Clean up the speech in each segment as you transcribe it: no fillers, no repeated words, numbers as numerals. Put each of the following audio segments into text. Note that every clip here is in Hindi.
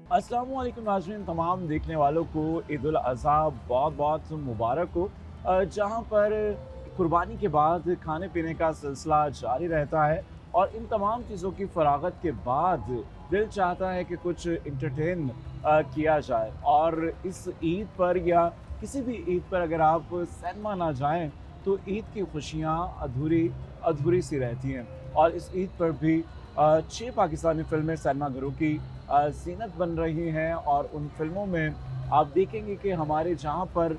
अस्सलाम वालेकुम नाज़रीन, तमाम देखने वालों को ईद उल अज़हा बहुत बहुत मुबारक हो। जहाँ पर कुर्बानी के बाद खाने पीने का सिलसिला जारी रहता है और इन तमाम चीज़ों की फरागत के बाद दिल चाहता है कि कुछ इंटरटेन किया जाए। और इस ईद पर या किसी भी ईद पर अगर आप सिनेमा ना जाएं तो ईद की खुशियाँ अधूरी अधूरी सी रहती हैं। और इस ईद पर भी 6 पाकिस्तानी फिल्में सिनेमा घरों की ज़ीनत बन रही हैं और उन फिल्मों में आप देखेंगे कि हमारे जहाँ पर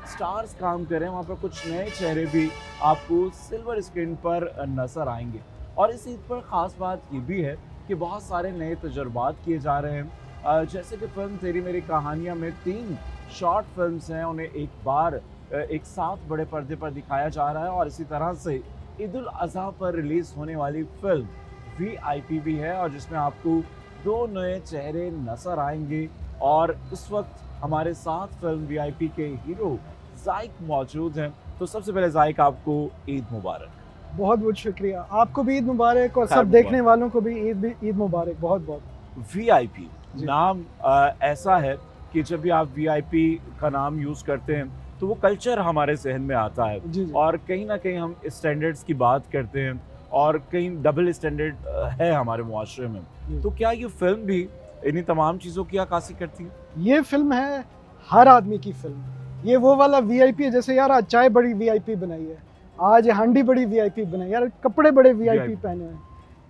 स्टार्स काम कर रहे हैं वहाँ पर कुछ नए चेहरे भी आपको सिल्वर स्क्रीन पर नज़र आएंगे। और इस ईद पर ख़ास बात ये भी है कि बहुत सारे नए तजुर्बात किए जा रहे हैं। जैसे कि फ़िल्म तेरी मेरी कहानियाँ में 3 शॉर्ट फिल्म्स हैं, उन्हें एक बार एक साथ बड़े पर्दे पर दिखाया जा रहा है। और इसी तरह से ईद उल अज़हा पर रिलीज़ होने वाली फ़िल्म VIP भी है और जिसमें आपको 2 नए चेहरे नज़र आएंगे। और इस वक्त हमारे साथ फिल्म VIP के हीरो ज़ाइक मौजूद हैं। तो सबसे पहले ज़ाइक, आपको ईद मुबारक। बहुत बहुत शुक्रिया, आपको भी ईद मुबारक और खैर सब देखने वालों को भी ईद मुबारक बहुत बहुत। VIP नाम ऐसा है कि जब भी आप VIP का नाम यूज़ करते हैं तो वो कल्चर हमारे जहन में आता है। जी जी। और कहीं ना कहीं हम स्टैंडर्ड्स की बात करते हैं और कहीं डबल स्टैंडर्ड है हमारे मुआशरे में। तो क्या ये फिल्म भी इन्हीं तमाम चीज़ों की अक्कासी करती है? ये फिल्म है हर आदमी की फिल्म। ये वो वाला VIP है, जैसे यार आज चाय बड़ी VIP बनाई है, आज हांडी बड़ी VIP बनाई, यार कपड़े बड़े VIP पहने हैं।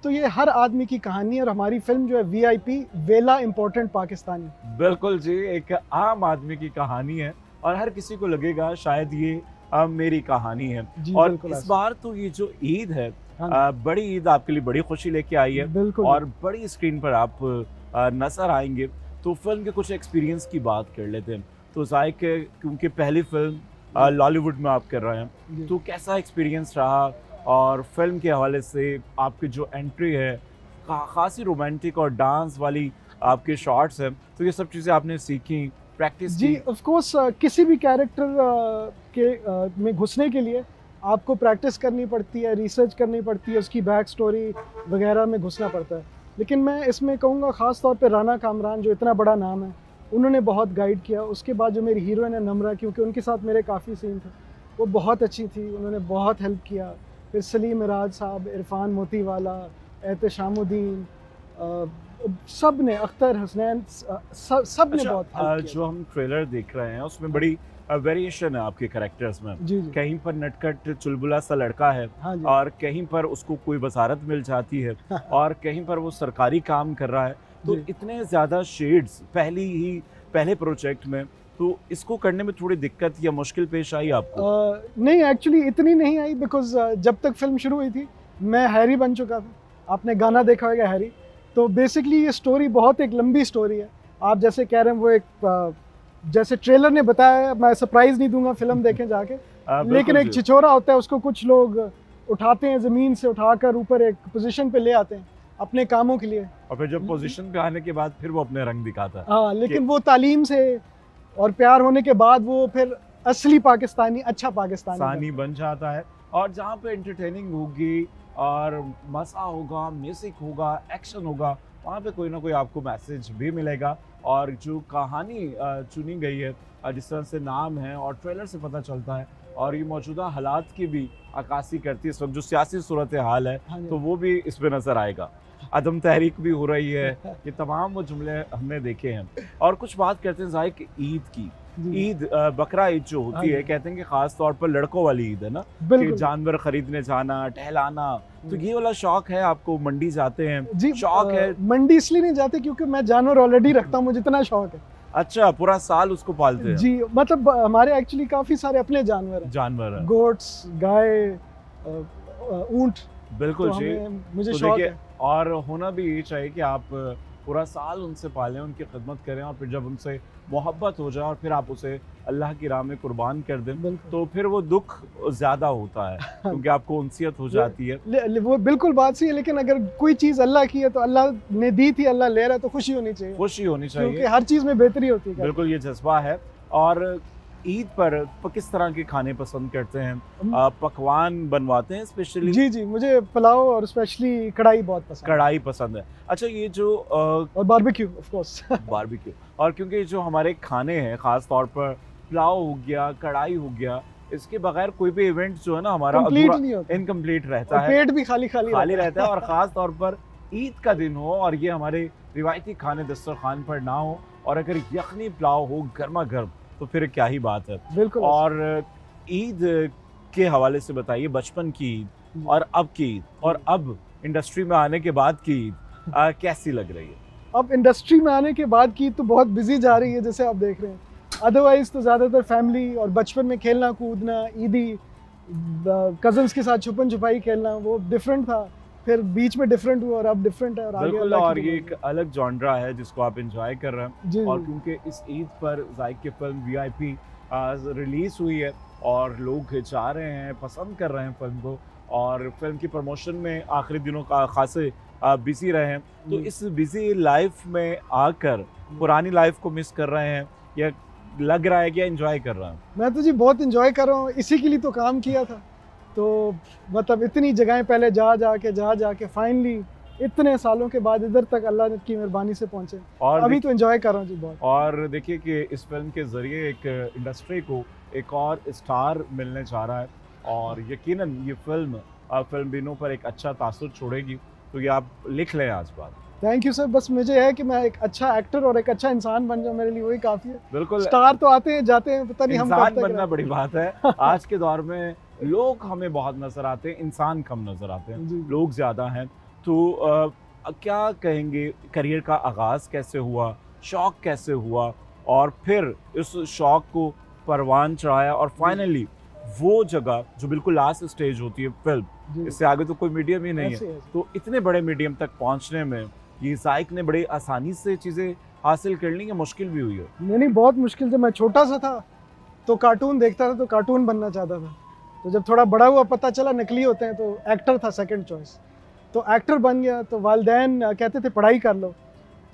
तो ये हर आदमी की कहानी है और हमारी फिल्म जो है VIP वेला इम्पोर्टेंट पाकिस्तानी। बिल्कुल जी, एक आम आदमी की कहानी है और हर किसी को लगेगा शायद ये मेरी कहानी है। और इस बार तो ये जो ईद है, बड़ी ईद आपके लिए बड़ी खुशी लेके आई है और बड़ी स्क्रीन पर आप नजर आएंगे। तो फिल्म के कुछ एक्सपीरियंस की बात कर लेते हैं। तो ज़ाइक, क्योंकि पहली फिल्म लॉलीवुड में आप कर रहे हैं, तो कैसा एक्सपीरियंस रहा? और फिल्म के हवाले से आपकी जो एंट्री है खासी रोमांटिक और डांस वाली आपके शॉट्स हैं, तो ये सब चीज़ें आपने सीखी, प्रैक्टिस जी? ऑफ कोर्स किसी भी कैरेक्टर में घुसने के लिए आपको प्रैक्टिस करनी पड़ती है, रिसर्च करनी पड़ती है, उसकी बैक स्टोरी वगैरह में घुसना पड़ता है। लेकिन मैं इसमें कहूँगा ख़ास तौर पे राना कामरान, जो इतना बड़ा नाम है, उन्होंने बहुत गाइड किया। उसके बाद जो मेरी हीरोइन है नम्रा, क्योंकि उनके साथ मेरे काफ़ी सीन थे, वो बहुत अच्छी थी, उन्होंने बहुत हेल्प किया। फिर सलीम मिराज साहब, इरफान मोतीवाला, एहतशामुद्दीन, सब ने, अख्तर हसनैन, सब ने बहुत हेल्प किया। जो हम ट्रेलर देख रहे हैं उसमें बड़ी वेरिएशन है आपके कैरेक्टर्स में। जी। कहीं पर नटखट चुलबुला सा लड़का है, हाँ और कहीं पर उसको कोई बसारत मिल जाती है और कहीं पर वो सरकारी काम कर रहा है। तो इतने ज़्यादा शेड्स पहले प्रोजेक्ट में, तो इसको करने में थोड़ी दिक्कत या मुश्किल पेश आई आपको? नहीं, एक्चुअली इतनी नहीं आई, बिकॉज जब तक फिल्म शुरू हुई थी मैं हैरी बन चुका था। आपने गाना देखा होगा हैरी। तो बेसिकली ये स्टोरी बहुत एक लंबी स्टोरी है। आप जैसे कह रहे हैं, वो एक जैसे ट्रेलर ने बताया, मैं सरप्राइज नहीं दूंगा, फिल्म देखें जाके। लेकिन एक छिछोरा होता है, उसको कुछ लोग उठाते हैं, ज़मीन से उठाकर ऊपर एक पोजीशन पे ले आते हैं अपने कामों के लिए, और फिर जब पोजीशन पे आने के बाद फिर वो अपने रंग दिखाता है। हाँ, लेकिन वो तालीम से और प्यार होने के बाद वो फिर असली पाकिस्तानी, अच्छा पाकिस्तानी बन जाता है। और जहाँ पे एंटरटेनिंग होगी और मज़ा होगा, म्यूजिक होगा, एक्शन होगा, वहाँ पे कोई ना कोई आपको मैसेज भी मिलेगा। और जो कहानी चुनी गई है, जिस तरह से नाम है और ट्रेलर से पता चलता है, और ये मौजूदा हालात की भी अक्कासी करती है। इस वक्त जो सियासी सूरत हाल है, तो वो भी इस पे नज़र आएगा। अदम तहरीक भी हो रही है, ये तमाम वो जुमले हमने देखे हैं। और कुछ बात करते हैं ज़ाहिर ईद की। ईद, बकरा ईद जो होती है, कहते हैं कि खास तौर पर लड़कों वाली ईद है ना, कि जानवर खरीदने जाना, टहलाना। तो ये वाला शौक है आपको? मंडी जाते हैं? जी, शौक है? मंडी इसलिए नहीं जाते क्योंकि मैं जानवर ऑलरेडी रखता हूँ, मुझे इतना शौक है। अच्छा, पूरा साल उसको पालते हैं? जी, मतलब हमारे एक्चुअली काफी सारे अपने जानवर हैं, गोट्स, गाय, ऊंट। बिल्कुल जी, मुझे शौक है। और होना भी ये चाहिए कि आप पूरा साल उनसे पालें, उनकी खिदमत करें, और फिर जब उनसे मोहब्बत हो जाए और फिर आप उसे अल्लाह की राह में कुर्बान कर दें, तो फिर वो दुख ज़्यादा होता है क्योंकि आपको उनसियत हो जाती है। वो बिल्कुल बात सही है, लेकिन अगर कोई चीज़ अल्लाह की है तो अल्लाह ने दी थी, अल्लाह ले रहा है, तो खुशी होनी चाहिए। खुशी होनी चाहिए, क्योंकि हर चीज़ में बेहतरी होती है। बिल्कुल, ये जज्बा है। और ईद पर किस तरह के खाने पसंद करते हैं? पकवान बनवाते हैं स्पेशली? जी जी, मुझे पुलाव और स्पेशली कढ़ाई बहुत पसंद है। कढ़ाई पसंद है। अच्छा, ये जो और बारबेक्यू ऑफ कोर्स। बारबेक्यू, और क्योंकि जो हमारे खाने हैं ख़ास तौर पर पुलाव हो गया, कढ़ाई हो गया, इसके बगैर कोई भी इवेंट जो है ना हमारा कंप्लीट अधूरा, नहीं होता, इनकम्प्लीट रहता है, पेट भी खाली खाली खाली रहता है। और ख़ास तौर पर ईद का दिन हो और ये हमारे रिवायती खाने दस्तरखान पर ना हो, और अगर यखनी पुलाव हो गर्मा गर्म, तो फिर क्या ही बात है। बिल्कुल। और ईद के हवाले से बताइए, बचपन की ईद और अब की ईद, और अब इंडस्ट्री में आने के बाद की ईद कैसी लग रही है? अब इंडस्ट्री में आने के बाद की तो बहुत बिजी जा रही है, जैसे आप देख रहे हैं। अदरवाइज तो ज़्यादातर फैमिली और बचपन में खेलना कूदना, ईदी कजन्स के साथ छुपन छुपाई खेलना, वो डिफरेंट था, फिर बीच में डिफरेंट हुआ और अब डिफरेंट है। और आगे बिल्कुल, और ये एक अलग जॉनरा है जिसको आप एंजॉय कर रहे हैं। जी, और क्योंकि इस ईद पर ज़ायक की फिल्म VIP रिलीज हुई है और लोग जा रहे हैं, पसंद कर रहे हैं फिल्म को, और फिल्म की प्रमोशन में आखिरी दिनों का खासे बिजी रहे हैं, तो इस बिजी लाइफ में आकर पुरानी लाइफ को मिस कर रहे हैं, या लग रहा है कि एंजॉय कर रहा हूँ? मैं तो जी बहुत एंजॉय कर रहा हूँ, इसी के लिए तो काम किया था। तो मतलब इतनी जगहें पहले जा जाके फाइनली इतने सालों के बाद इधर तक अल्लाह की मेहरबानी से पहुंचे, और अभी तो एंजॉय कर रहा हूँ जी बहुत। और देखिए कि इस फिल्म के जरिए एक इंडस्ट्री को एक और स्टार मिलने जा रहा है, और यकीनन ये फिल्म फिल्म बिनों पर एक अच्छा तासुर छोड़ेगी, तो ये आप लिख लें आज बात। थैंक यू सर, बस मुझे है कि मैं एक अच्छा एक्टर और एक अच्छा इंसान बन जाऊं, मेरे लिए वही काफ़ी है। बिल्कुल, स्टार तो आते हैं जाते हैं, पता नहीं हम इंसान कब तक बनना बड़ी बात है। आज के दौर में लोग हमें बहुत नजर आते हैं, इंसान कम नजर आते हैं, लोग ज्यादा हैं। तो क्या कहेंगे, करियर का आगाज कैसे हुआ, शौक कैसे हुआ, और फिर इस शौक को परवान चढ़ाया, और फाइनली वो जगह जो बिल्कुल लास्ट स्टेज होती है फिल्म, इससे आगे तो कोई मीडियम ही नहीं है, तो इतने बड़े मीडियम तक पहुंचने में ये ज़ायक ने बड़ी आसानी से चीज़ें हासिल कर ली, या मुश्किल भी हुई है? नहीं, बहुत मुश्किल। जब मैं छोटा सा था तो कार्टून देखता था, तो कार्टून बनना चाहता था, तो जब थोड़ा बड़ा हुआ पता चला नकली होते हैं, तो एक्टर था सेकंड चॉइस, तो एक्टर बन गया। तो वालिदैन कहते थे पढ़ाई कर लो,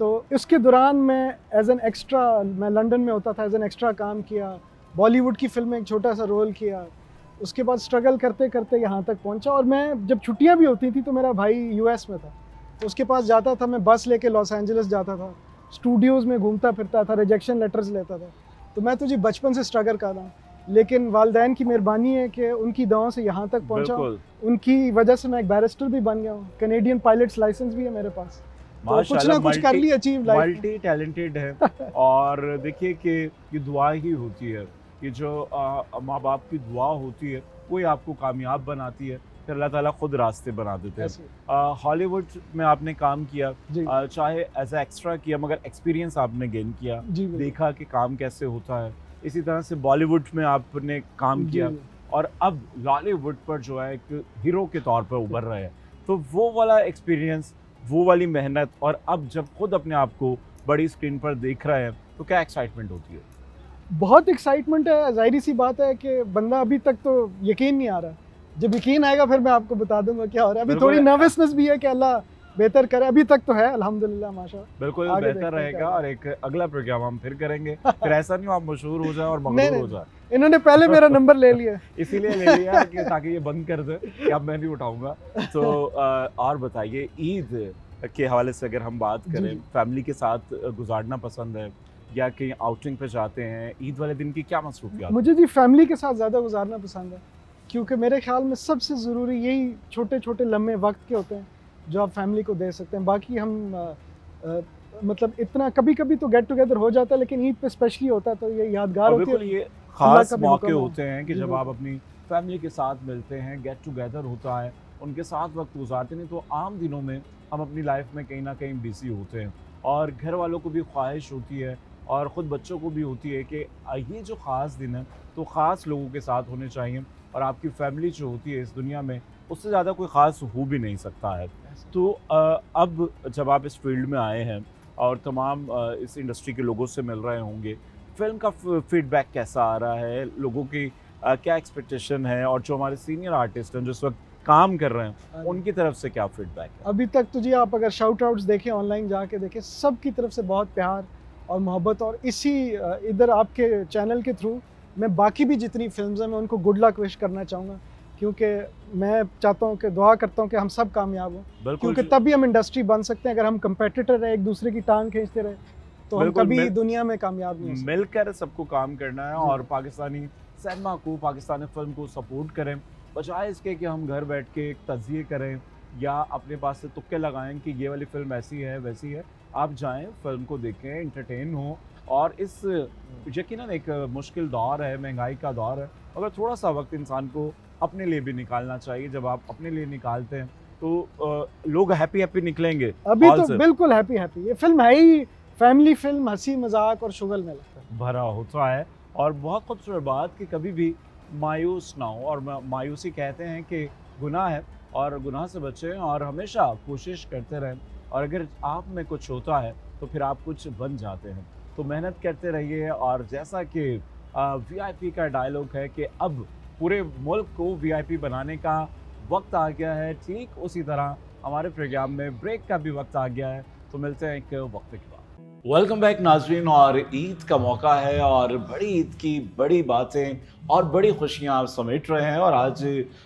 तो इसके दौरान मैं एज एन एक्स्ट्रा, मैं लंदन में होता था, एज एन एक्स्ट्रा काम किया, बॉलीवुड की फिल्म में एक छोटा सा रोल किया, उसके बाद स्ट्रगल करते करते यहाँ तक पहुँचा। और मैं जब छुट्टियाँ भी होती थी तो मेरा भाई US में था, तो उसके पास जाता था, मैं बस लेके लॉस एंजलिस जाता था, स्टूडियोज़ में घूमता फिरता था, रिजेक्शन लेटर्स लेता था। तो मैं तो जी बचपन से स्ट्रगल कर रहा हूँ, लेकिन वालिदैन की मेहरबानी है कि उनकी दुआओं से यहाँ तक पहुँचा, उनकी वजह से मैं एक बैरिस्टर भी बन गया हूँ, कैनेडियन पायलट्स लाइसेंस भी है मेरे पास, तो कुछ ना कुछ कर लिया, अचीव लाइफ। मल्टी टैलेंटेड है। और देखिए कि ये दुआ ही होती है, कि जो माँ बाप की दुआ होती है वही आपको कामयाब बनाती है, फिर अल्लाह ताला खुद रास्ते बना देते हैं। हॉलीवुड में आपने काम किया, चाहे एज ए एक्स्ट्रा किया, मगर एक्सपीरियंस आपने गेन किया, देखा कि काम कैसे होता है। इसी तरह से बॉलीवुड में आपने काम किया, और अब लॉलीवुड पर जो है एक हीरो के तौर पर उभर रहे हैं, तो वो वाला एक्सपीरियंस, वो वाली मेहनत, और अब जब खुद अपने आप को बड़ी स्क्रीन पर देख रहे हैं, तो क्या एक्साइटमेंट होती है? बहुत एक्साइटमेंट है। जाहिर सी बात है कि बंदा अभी तक तो यकीन नहीं आ रहा, जब यकीन आएगा फिर मैं आपको बता दूंगा क्या हो रहा है। अभी थोड़ी नर्वसनेस भी है कि अल्लाह बेहतर करे, अभी तक तो है अल्हम्दुलिल्लाह माशाल्लाह। बिल्कुल बेहतर रहेगा, और एक अगला प्रोग्राम हम फिर करेंगे, फिर ऐसा नहीं हो आप मशहूर हो जाए और मगरूर हो जाए। इन्होंने पहले मेरा नंबर ले लिया इसीलिए ले लिया कि ताकि ये बंद कर दे कि अब मैं नहीं उठाऊंगा। तो और बताइए, ईद के हवाले से अगर हम बात करें, फैमिली के साथ गुजारना पसंद है या कहीं आउटिंग पे जाते हैं, ईद वाले दिन की क्या मसरूफियात? मुझे जी फैमिली के साथ ज़्यादा गुजारना पसंद है, क्योंकि मेरे ख्याल में सबसे ज़रूरी यही छोटे छोटे लम्हे वक्त के होते हैं जो आप फैमिली को दे सकते हैं। बाकी हम मतलब इतना कभी कभी तो गेट टुगेदर हो जाता है, लेकिन ईद पे स्पेशली होता है, तो ये यादगार होती है। ये खास मौके होते हैं कि जब आप अपनी फैमिली के साथ मिलते हैं, गेट टुगेदर होता है, उनके साथ वक्त गुजारते हैं। तो आम दिनों में हम अपनी लाइफ में कहीं ना कहीं बिजी होते हैं, और घर वालों को भी ख्वाहिश होती है और ख़ुद बच्चों को भी होती है कि ये जो ख़ास दिन है तो ख़ास लोगों के साथ होने चाहिए, और आपकी फैमिली जो होती है इस दुनिया में, उससे ज़्यादा कोई ख़ास हो भी नहीं सकता है। तो अब जब आप इस फील्ड में आए हैं और तमाम इस इंडस्ट्री के लोगों से मिल रहे होंगे, फिल्म का फीडबैक कैसा आ रहा है, लोगों की क्या एक्सपेक्टेशन है, और जो हमारे सीनियर आर्टिस्ट हैं जिस वक्त काम कर रहे हैं उनकी तरफ से क्या फीडबैक है? अभी तक तो जी आप अगर शाउट आउट्स देखें, ऑनलाइन जाके देखें, सब की तरफ से बहुत प्यार और मोहब्बत, और इसी इधर आपके चैनल के थ्रू मैं बाकी भी जितनी फिल्म्स हैं मैं उनको गुड लक विश करना चाहूँगा, क्योंकि मैं चाहता हूँ कि दुआ करता हूँ कि हम सब कामयाब हों, क्योंकि तभी हम इंडस्ट्री बन सकते हैं। अगर हम कंपेटिटर रहे, एक दूसरे की टांग खींचते रहे, तो हम कभी दुनिया में कामयाब नहीं हो सकते। मिलकर सबको काम करना है और पाकिस्तानी सिनेमा को, पाकिस्तानी फिल्म को सपोर्ट करें, बजाय इसके कि हम घर बैठ के तजिए करें या अपने पास से तुक्के लगाएं कि ये वाली फिल्म ऐसी है वैसी है। आप जाएं, फिल्म को देखें, एंटरटेन हो। और इस यकीनन एक मुश्किल दौर है, महंगाई का दौर है, मगर थोड़ा सा वक्त इंसान को अपने लिए भी निकालना चाहिए। जब आप अपने लिए निकालते हैं तो लोग हैप्पी हैप्पी निकलेंगे। अभी तो बिल्कुल हैप्पी हैप्पी। ये फिल्म है ही फैमिली फिल्म, हंसी मजाक और शुगल में लगता है भरा होता है। और बहुत खूबसूरत बात कि कभी भी मायूस ना हो, और मायूसी कहते हैं कि गुनाह है और गुनाह से बचें और हमेशा कोशिश करते रहें। और अगर आप में कुछ होता है तो फिर आप कुछ बन जाते हैं, तो मेहनत करते रहिए। और जैसा कि वीआईपी का डायलॉग है कि अब पूरे मुल्क को वीआईपी बनाने का वक्त आ गया है, ठीक उसी तरह हमारे प्रोग्राम में ब्रेक का भी वक्त आ गया है। तो मिलते हैं एक वक्त के बाद। वेलकम बैक नाजरीन। और ईद का मौका है और बड़ी ईद की बड़ी बातें और बड़ी खुशियां आप समेट रहे हैं। और आज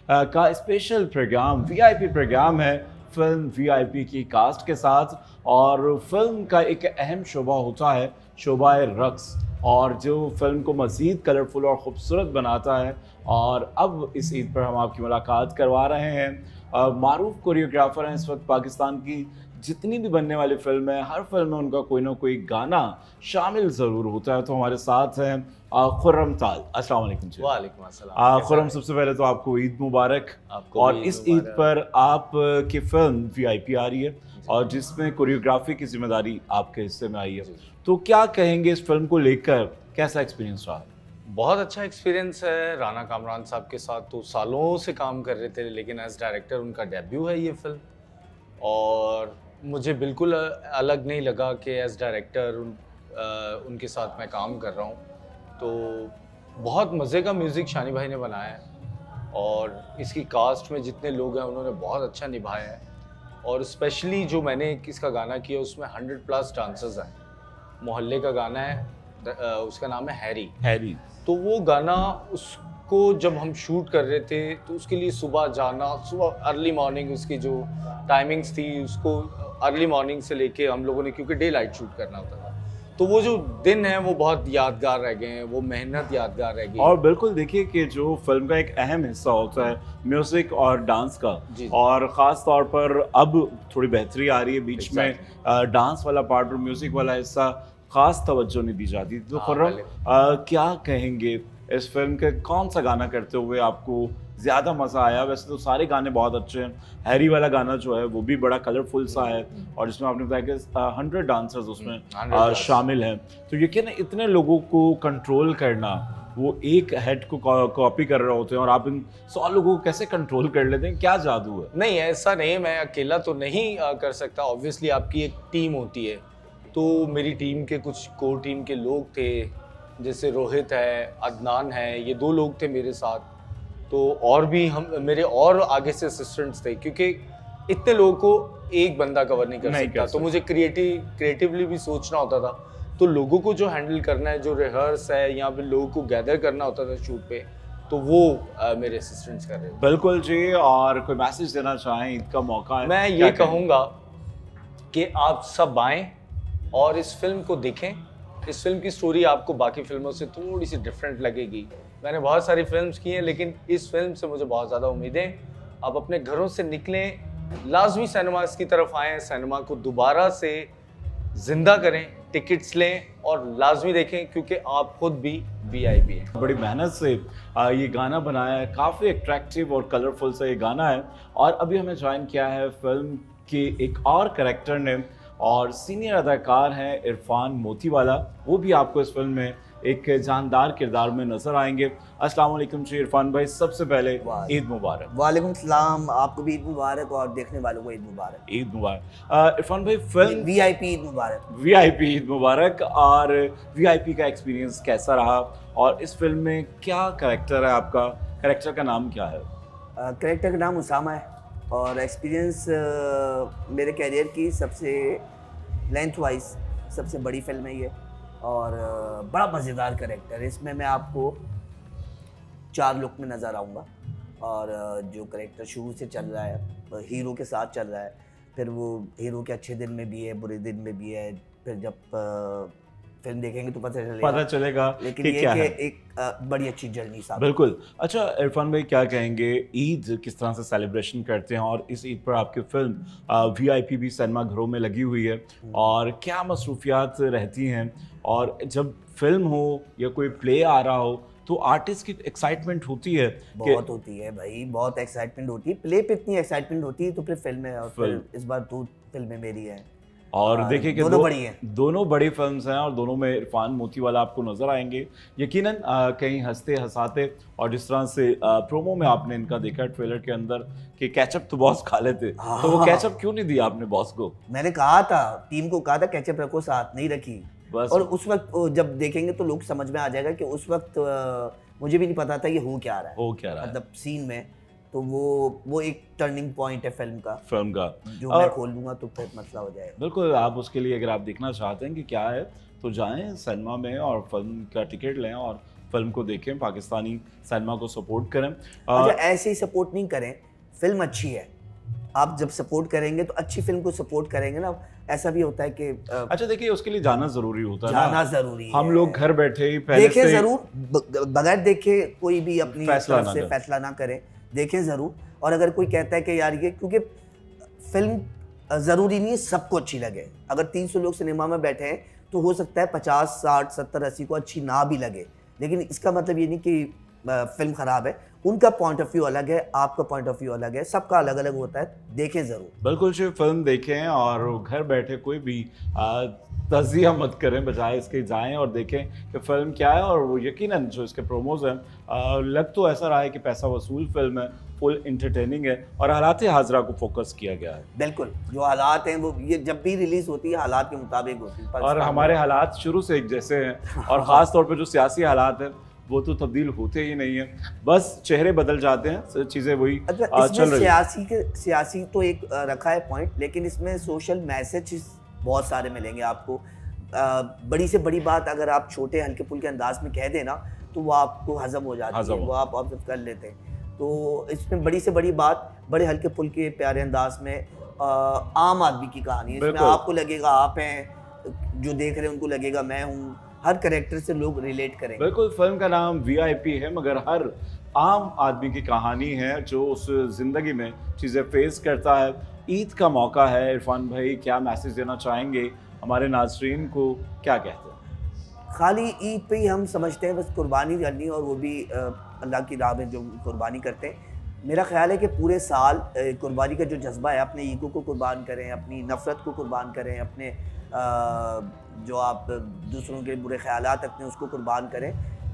का स्पेशल प्रोग्राम वीआईपी प्रोग्राम है, फिल्म वीआईपी की कास्ट के साथ। और फिल्म का एक अहम शोबा होता है शोबाए रक्स, और जो फिल्म को मज़ीद कलरफुल और ख़ूबसूरत बनाता है। और अब इस ईद पर हम आपकी मुलाकात करवा रहे हैं मारूफ कोरियोग्राफर हैं इस वक्त पाकिस्तान की। जितनी भी बनने वाली फिल्म है, हर फिल्म में उनका कोई ना कोई गाना शामिल ज़रूर होता है। तो हमारे साथ हैं खुर्रम ताल। अस्सलाम वालेकुम जी। वालेकुम अस्सलाम। खुर्रम, सबसे पहले तो आपको ईद मुबारक। और इस ईद पर आप की फिल्म वीआईपी आ रही है और जिसमें कोरियोग्राफी की जिम्मेदारी आपके हिस्से में आई है, तो क्या कहेंगे इस फिल्म को लेकर, कैसा एक्सपीरियंस रहा? बहुत अच्छा एक्सपीरियंस है। राना कामरान साहब के साथ तो सालों से काम कर रहे थे, लेकिन एज डायरेक्टर उनका डेब्यू है ये फिल्म। और मुझे बिल्कुल अलग नहीं लगा कि एज डायरेक्टर उनके साथ मैं काम कर रहा हूँ। तो बहुत मज़े का म्यूज़िक शानी भाई ने बनाया है और इसकी कास्ट में जितने लोग हैं उन्होंने बहुत अच्छा निभाया है। और स्पेशली जो मैंने इसका गाना किया उसमें 100+ डांसर्स हैं। मोहल्ले का गाना है, उसका नाम है हैरी। तो वो गाना उसको जब हम शूट कर रहे थे तो उसके लिए सुबह जाना, सुबह अर्ली मॉर्निंग, उसकी जो टाइमिंग्स थी उसको अर्ली मॉर्निंग से लेके हम लोगों ने, क्योंकि डे लाइट शूट करना होता था, तो वो जो दिन है वो बहुत यादगार रह गए हैं, वो मेहनत यादगार रह गई। और बिल्कुल देखिए कि जो फिल्म का एक अहम हिस्सा होता है म्यूजिक और डांस का, और ख़ास तौर पर अब थोड़ी बेहतरी आ रही है, बीच में डांस वाला पार्ट और म्यूजिक वाला हिस्सा खास तवज्जो नहीं दी जाती। तो खुर्रम, क्या कहेंगे इस फिल्म के कौन सा गाना करते हुए आपको ज़्यादा मज़ा आया? वैसे तो सारे गाने बहुत अच्छे हैं, हैरी वाला गाना जो है वो भी बड़ा कलरफुल सा है और जिसमें आपने बताया कि 100 डांसर्स उसमें शामिल हैं। तो यकीन इतने लोगों को कंट्रोल करना, वो एक हेड को कॉपी कर रहे होते हैं और आप इन 100 लोगों को कैसे कंट्रोल कर लेते हैं? क्या जादू है? नहीं, ऐसा नहीं, मैं अकेला तो नहीं कर सकता। ऑब्वियसली आपकी एक टीम होती है, तो मेरी टीम के कुछ कोर टीम के लोग थे, जैसे रोहित है, अदनान है, ये 2 लोग थे मेरे साथ। तो और भी हम मेरे और आगे से असिस्टेंट्स थे, क्योंकि इतने लोगों को एक बंदा कवर नहीं कर सकता। तो मुझे क्रिएटिवली भी सोचना होता था। तो लोगों को जो हैंडल करना है, जो रिहर्स है, यहाँ पे लोगों को गैदर करना होता था शूट पे, तो वो मेरे असिस्टेंट्स कर रहे थे। बिल्कुल जी। और कोई मैसेज देना चाहें, ईद का मौका है? मैं ये कहूँगा कि आप सब आएँ और इस फिल्म को देखें। इस फिल्म की स्टोरी आपको बाकी फिल्मों से थोड़ी सी डिफरेंट लगेगी। मैंने बहुत सारी फिल्म्स की हैं, लेकिन इस फिल्म से मुझे बहुत ज़्यादा उम्मीदें। आप अपने घरों से निकलें, लाजमी सिनेमास की तरफ आएँ, सिनेमा को दोबारा से ज़िंदा करें, टिकट्स लें और लाजमी देखें, क्योंकि आप खुद भी वीआईपी हैं। बड़ी मेहनत से ये गाना बनाया है, काफ़ी अट्रैक्टिव और कलरफुल सा ये गाना है। और अभी हमें ज्वाइन किया है फिल्म के एक और कैरेक्टर ने, और सीनियर अदाकार हैं इरफान मोतीवाला। वो भी आपको इस फिल्म में एक जानदार किरदार में नजर आएंगे। अस्सलाम वालेकुम जी इरफान भाई, सबसे पहले ईद मुबारक। वालेकुम सलाम, आपको भी ईद मुबारक और देखने वालों को ईद मुबारक। ईद मुबारक। इरफान भाई, फिल्म वीआईपी ईद मुबारक। वीआईपी ईद मुबारक। और वीआईपी का एक्सपीरियंस कैसा रहा और इस फिल्म में क्या कैरेक्टर है आपका? कैरेक्टर का नाम क्या है? कैरेक्टर का नाम उसामा है और एक्सपीरियंस मेरे कैरियर की सबसे लेंथ वाइज सबसे बड़ी फिल्म है ये, और बड़ा मज़ेदार कैरेक्टर है। इसमें मैं आपको 4 लुक में नज़र आऊँगा। और जो करेक्टर शुरू से चल रहा है हीरो के साथ चल रहा है, फिर वो हीरो के अच्छे दिन में भी है, बुरे दिन में भी है, फिर जब फिल्म देखेंगे तो पता चलेगा। लेकिन कि ये क्या कि है। एक बड़ी अच्छी जर्नी साथ। बिल्कुल। अच्छा इरफान भाई, क्या कहेंगे, ईद किस तरह से सेलिब्रेशन करते हैं, और इस ईद पर आपकी फिल्म VIP भी सिनेमा घरों में लगी हुई है, और क्या मसरूफियात रहती हैं, और जब फिल्म हो या कोई प्ले आ रहा हो तो आर्टिस्ट की एक्साइटमेंट होती है बहुत होती है भाई, बहुत एक्साइटमेंट होती है। प्ले पे इतनी एक्साइटमेंट होती है तो फिर फिल्म है, और फिर इस बार 2 फिल्में मेरी हैं और देखिए कि दोनों बड़ी हैं, दोनों बड़ी फिल्म्स हैं, और दोनों में इरफान मोतीवाला आपको नजर आएंगे यकीनन, कहीं हंसते हंसाते। और जिस तरह से प्रोमो में आपने इनका देखा ट्रेलर के अंदर कि कैचअप तो बॉस खा लेते, तो वो कैचअप क्यों नहीं दिया आपने बॉस को? मैंने कहा था, टीम को कहा था कैचअप रखो, साथ नहीं रखी बस। और उस वक्त जब देखेंगे तो लोग समझ में आ जाएगा कि उस वक्त मुझे भी नहीं पता था ये हो क्या रहा है, मतलब सीन में। तो वो एक टर्निंग पॉइंट है फिल्म का जो मैं खोल लूंगा तो फिर मसला हो जाएगा। बिल्कुल, आप उसके लिए अगर आप देखना चाहते हैं कि क्या है तो जाएं सिनेमा में और फिल्म का टिकट लें और फिल्म को देखें, पाकिस्तानी सिनेमा को सपोर्ट करें। अच्छा, ऐसे ही सपोर्ट नहीं करें, फिल्म अच्छी है, आप जब सपोर्ट करेंगे तो अच्छी फिल्म को सपोर्ट करेंगे ना। ऐसा भी होता है कि अच्छा देखिए, उसके लिए जाना जरूरी होता है, जाना जरूरी है। हम लोग घर बैठे ही पहले देखें जरूर, बगैर देखे कोई भी अपनी तरफ से फैसला ना करें, देखें जरूर। और अगर कोई कहता है कि यार ये, क्योंकि फिल्म जरूरी नहीं है सबको अच्छी लगे। अगर 300 लोग सिनेमा में बैठे हैं तो हो सकता है 50, 60, 70, 80 को अच्छी ना भी लगे, लेकिन इसका मतलब ये नहीं कि फिल्म खराब है। उनका पॉइंट ऑफ व्यू अलग है, आपका पॉइंट ऑफ व्यू अलग है, सबका अलग अलग होता है, देखें जरूर। बिल्कुल जी, फिल्म देखें और घर बैठे कोई भी तज़िया मत करें, बजाय इसके जाएं और देखें कि फिल्म क्या है। और वो यकीनन जो इसके प्रोमोज हैं, लग तो ऐसा रहा है कि पैसा वसूल फिल्म है, फुल इंटरटेनिंग है, और हालात हाजरा को फोकस किया गया है। बिल्कुल, जो हालात हैं वो ये जब भी रिलीज होती है हालात के मुताबिक होती है, और हमारे हालात शुरू से एक जैसे हैं, और ख़ास तौर पे जो सियासी हालात हैं वो तो तब्दील होते ही नहीं है, बस चेहरे बदल जाते हैं, चीज़ें वही चल रही है। सियासी तो एक रखा है पॉइंट, लेकिन इसमें सोशल मैसेज बहुत सारे मिलेंगे आपको। बड़ी से बड़ी बात अगर आप छोटे हल्के फुल्के अंदाज में कह दें ना तो वो आपको हजम हो जाती है, वो आप ऑब्जर्व कर लेते हैं। तो इसमें बड़ी से बड़ी बात बड़े हल्के फुल्के प्यारे अंदाज में आम आदमी की कहानी है। इसमें आपको लगेगा आप हैं, जो देख रहे हैं उनको लगेगा मैं हूँ, हर कैरेक्टर से लोग रिलेट करें। बिल्कुल, फिल्म का नाम VIP है, मगर हर आम आदमी की कहानी है जो उस जिंदगी में चीज़ें फेस करता है। ईद का मौका है, इरफान भाई क्या मैसेज देना चाहेंगे हमारे नाज़रीन को, क्या कहते हैं? खाली ईद पे ही हम समझते हैं बस कुर्बानी करनी, और वो भी अल्लाह की राह में जो कुर्बानी करते हैं। मेरा ख्याल है कि पूरे साल कुर्बानी का जो जज्बा है, अपने ईगो को कुर्बान करें, अपनी नफ़रत को कुर्बान करें, अपने जो आप दूसरों के बुरे ख्यालात रखते हैं उसको कुर्बान करें।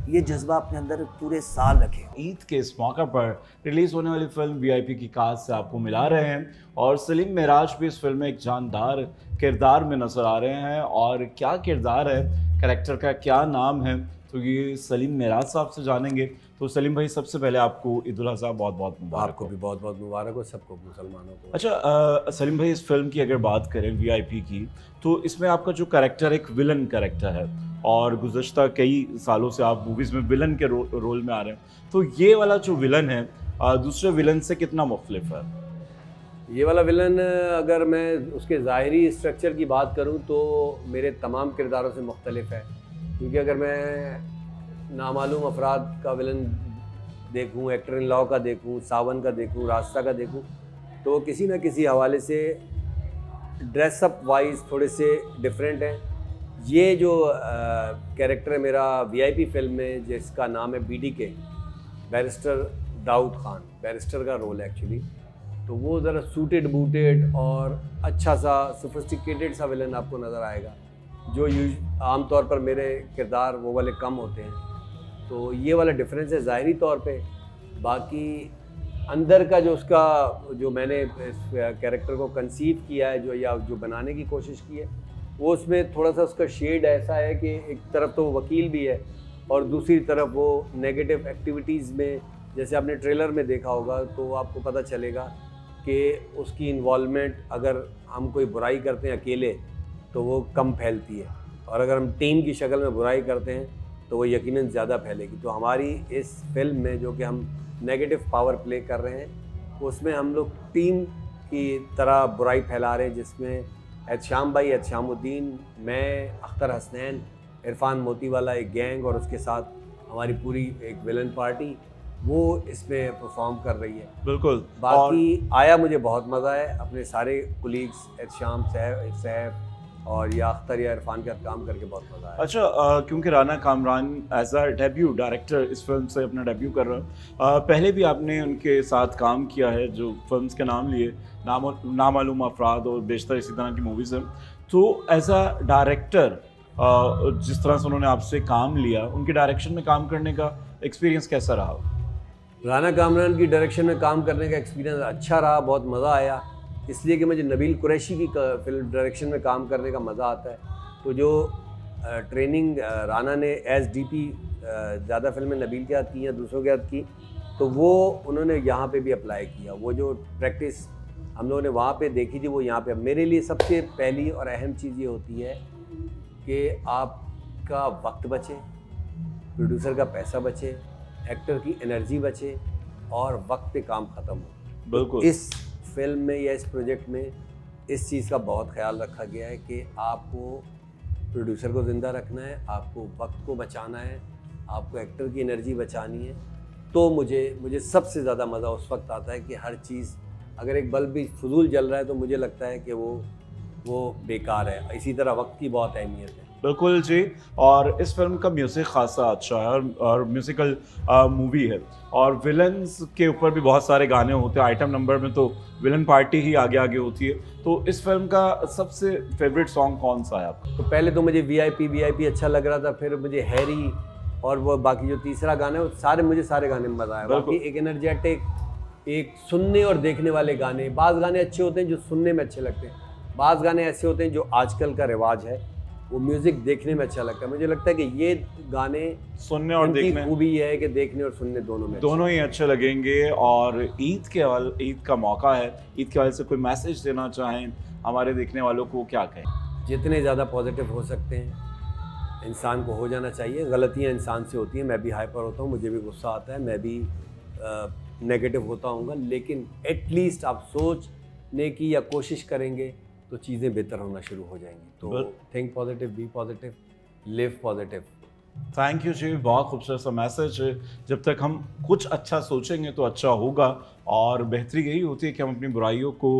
ये जज्बा अपने अंदर पूरे साल रखें। ईद के इस मौका पर रिलीज़ होने वाली फिल्म VIP की कास्ट से आपको मिला रहे हैं, और सलीम मेराज भी इस फिल्म में एक जानदार किरदार में नज़र आ रहे हैं। और क्या किरदार है, कैरेक्टर का क्या नाम है, तो ये सलीम मेराज साहब से जानेंगे। तो सलीम भाई, सबसे पहले आपको ईद उल अज़हा बहुत बहुत मुबारक। आपको भी बहुत बहुत मुबारक हो, सबको मुसलमानों को। अच्छा सलीम भाई, इस फिल्म की अगर बात करें VIP की, तो इसमें आपका जो कैरेक्टर एक विलन कैरेक्टर है, और गुज़श्ता कई सालों से आप मूवीज़ में विलन के रोल में आ रहे हैं, तो ये वाला जो विलन है दूसरे विलन से कितना मुख्तलिफ है? ये वाला विलन, अगर मैं उसके ज़ाहिरी स्ट्रक्चर की बात करूं तो मेरे तमाम किरदारों से मुख्तलिफ है, क्योंकि अगर मैं नामालूम अफराद का विलन देखूं, एक्टर इन लॉ का देखूं, सावन का देखूं, रास्ता का देखूं, तो किसी न किसी हवाले से ड्रेसअप वाइज थोड़े से डिफरेंट हैं। ये जो कैरेक्टर है मेरा VIP फिल्म में, जिसका नाम है BDK, barrister Dawood Khan, barrister का रोल है एक्चुअली, तो वो ज़रा सूटेड बूटेड और अच्छा सा सोफिस्टिकेटेड सा विलन आपको नज़र आएगा, जो आम तौर पर मेरे किरदार वो वाले कम होते हैं। तो ये वाला डिफरेंस है ज़ाहिरी तौर पे। बाकी अंदर का जो उसका, जो मैंने इस कैरेक्टर को कंसीव किया है, जो या जो बनाने की कोशिश की है, वो उसमें थोड़ा सा उसका शेड ऐसा है कि एक तरफ तो वो वकील भी है और दूसरी तरफ वो नेगेटिव एक्टिविटीज़ में, जैसे आपने ट्रेलर में देखा होगा तो आपको पता चलेगा कि उसकी इन्वॉल्वमेंट, अगर हम कोई बुराई करते हैं अकेले तो वो कम फैलती है, और अगर हम टीम की शक्ल में बुराई करते हैं तो वो यकीनन ज़्यादा फैलेगी। तो हमारी इस फिल्म में जो कि हम नेगेटिव पावर प्ले कर रहे हैं, उसमें हम लोग टीम की तरह बुराई फैला रहे हैं, जिसमें एहतशाम भाई, एहतशामुद्दीन, मैं, अख्तर हसनैन, इरफान मोतीवाला, एक गैंग, और उसके साथ हमारी पूरी एक विलन पार्टी, वो इसमें परफॉर्म कर रही है। बिल्कुल। बाकी आया मुझे बहुत मज़ा है अपने सारे कुलीग्स एहतशाम, सैफ और या अख्तर या इरफान के साथ काम करके बहुत मज़ा आया। अच्छा, क्योंकि Rana Kamran as a debut director इस फिल्म से अपना डेब्यू कर रहा है, पहले भी आपने उनके साथ काम किया है, जो फिल्म्स के नाम लिए नामालूम अफराद और बेशतर इसी तरह की मूवीज़ हैं। तो एज अ डायरेक्टर जिस तरह से उन्होंने आपसे काम लिया, उनके डायरेक्शन में काम करने का एक्सपीरियंस कैसा रहा? राना कामरान की डायरेक्शन में काम करने का एक्सपीरियंस अच्छा रहा, बहुत मज़ा आया, इसलिए कि मुझे नबील कुरैशी की फिल्म डायरेक्शन में काम करने का मज़ा आता है। तो जो ट्रेनिंग राना ने एज डीपी ज़्यादा फिल्में नबील के साथ की या दूसरों के साथ की, तो वो उन्होंने यहाँ पे भी अप्लाई किया। वो जो प्रैक्टिस हम लोगों ने वहाँ पे देखी थी, वो यहाँ पे। मेरे लिए सबसे पहली और अहम चीज़ ये होती है कि आपका वक्त बचे, प्रोड्यूसर का पैसा बचे, एक्टर की एनर्जी बचे और वक्त पे काम ख़त्म हो। बिल्कुल। इस फिल्म में या इस प्रोजेक्ट में इस चीज़ का बहुत ख्याल रखा गया है कि आपको प्रोड्यूसर को ज़िंदा रखना है, आपको वक्त को बचाना है, आपको एक्टर की एनर्जी बचानी है। तो मुझे सबसे ज़्यादा मज़ा उस वक्त आता है कि हर चीज़, अगर एक बल्ब भी फजूल जल रहा है तो मुझे लगता है कि वो बेकार है। इसी तरह वक्त की बहुत अहमियत है। बिल्कुल जी। और इस फिल्म का म्यूज़िक खासा अच्छा है और म्यूज़िकल मूवी है, और विलन्स के ऊपर भी बहुत सारे गाने होते हैं। आइटम नंबर में तो विलन पार्टी ही आगे आगे होती है। तो इस फिल्म का सबसे फेवरेट सॉन्ग कौन सा है आपका? तो पहले तो मुझे वीआईपी अच्छा लग रहा था, फिर मुझे हैरी और वो बाकी जो तीसरा गाना है, वो सारे गाने में मज़ा आया। बाकी एक एनर्जेटिक, एक सुनने और देखने वाले गाने। बाज़ गाने अच्छे होते हैं जो सुनने में अच्छे लगते हैं, बाज़ गाने ऐसे होते हैं जो आजकल का रिवाज है, वो म्यूज़िक देखने में अच्छा लगता है। मुझे लगता है कि ये गाने सुनने और देखने, खूबी है कि देखने और सुनने दोनों ही अच्छे लगेंगे। और ईद का मौका है, ईद के वाले से कोई मैसेज देना चाहें हमारे देखने वालों को, क्या कहें? जितने ज़्यादा पॉजिटिव हो सकते हैं इंसान को हो जाना चाहिए। गलतियाँ इंसान से होती हैं, मैं भी हाइपर होता हूँ, मुझे भी गुस्सा आता है, मैं भी नेगेटिव होता हूँगा, लेकिन एटलीस्ट आप सोचने की या कोशिश करेंगे तो चीज़ें बेहतर होना शुरू हो जाएंगी। तो think positive, be positive, live positive. Thank you ji, बहुत खूबसूरत सा मैसेज है। जब तक हम कुछ अच्छा सोचेंगे तो अच्छा होगा, और बेहतरी यही होती है कि हम अपनी बुराइयों को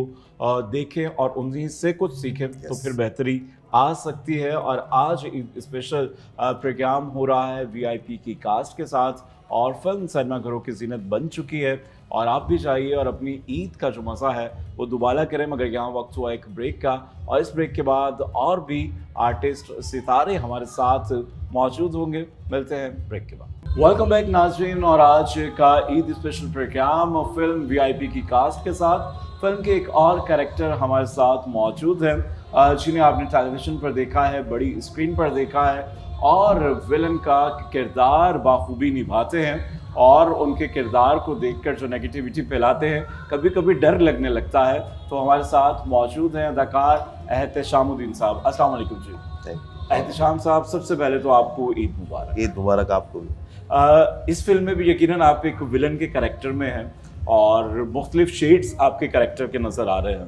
देखें और उन्हीं से कुछ सीखें, तो फिर बेहतरी आ सकती है। और आज स्पेशल प्रोग्राम हो रहा है वीआईपी की कास्ट के साथ, और फिल्म सिनेमाघरों की जीनत बन चुकी है, और आप भी जाइए और अपनी ईद का जो मज़ा है वो दोबारा करें। मगर यहाँ वक्त हुआ एक ब्रेक का, और इस ब्रेक के बाद और भी आर्टिस्ट, सितारे हमारे साथ मौजूद होंगे। मिलते हैं ब्रेक के बाद। वेलकम बैक नाज़रीन, और आज का Eid special programme film VIP की कास्ट के साथ। फिल्म के एक और कैरेक्टर हमारे साथ मौजूद हैं, जिन्हें आपने टेलीविज़न पर देखा है, बड़ी स्क्रीन पर देखा है, और विलन का किरदार बाखूबी निभाते हैं। और उनके किरदार को देखकर जो नेगेटिविटी फैलाते हैं, कभी कभी डर लगने लगता है। तो हमारे साथ मौजूद हैं अदाकार एहतशामुद्दीन साहब। अस्सलाम वालेकुम जी। एहतशाम साहब, सबसे पहले तो आपको ईद मुबारक। ईद मुबारक आपको भी। इस फिल्म में भी यकीनन आप एक विलन के कैरेक्टर में हैं, और मुख्तलिफ शेड्स आपके कैरेक्टर के नज़र आ रहे हैं,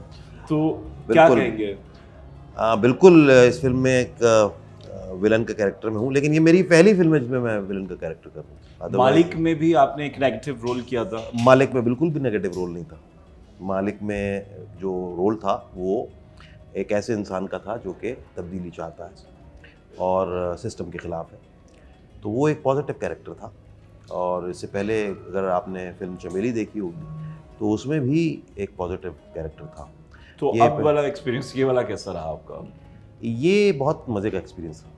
तो क्या कहेंगे? बिल्कुल, इस फिल्म में एक विलन का कैरेक्टर में हूँ, लेकिन ये मेरी पहली फिल्म है जिसमें मैं विलन का कैरेक्टर कर रहा हूँ। मालिक में भी आपने एक नेगेटिव रोल किया था। मालिक में बिल्कुल भी नेगेटिव रोल नहीं था। मालिक में जो रोल था वो एक ऐसे इंसान का था जो कि तब्दीली चाहता है और सिस्टम के ख़िलाफ़ है, तो वो एक पॉजिटिव कैरेक्टर था। और इससे पहले अगर आपने फिल्म चमेली देखी होगी तो उसमें भी एक पॉजिटिव कैरेक्टर था। तो अब वाला एक्सपीरियंस, ये वाला कैसा रहा आपका? ये बहुत मज़े का एक्सपीरियंस था,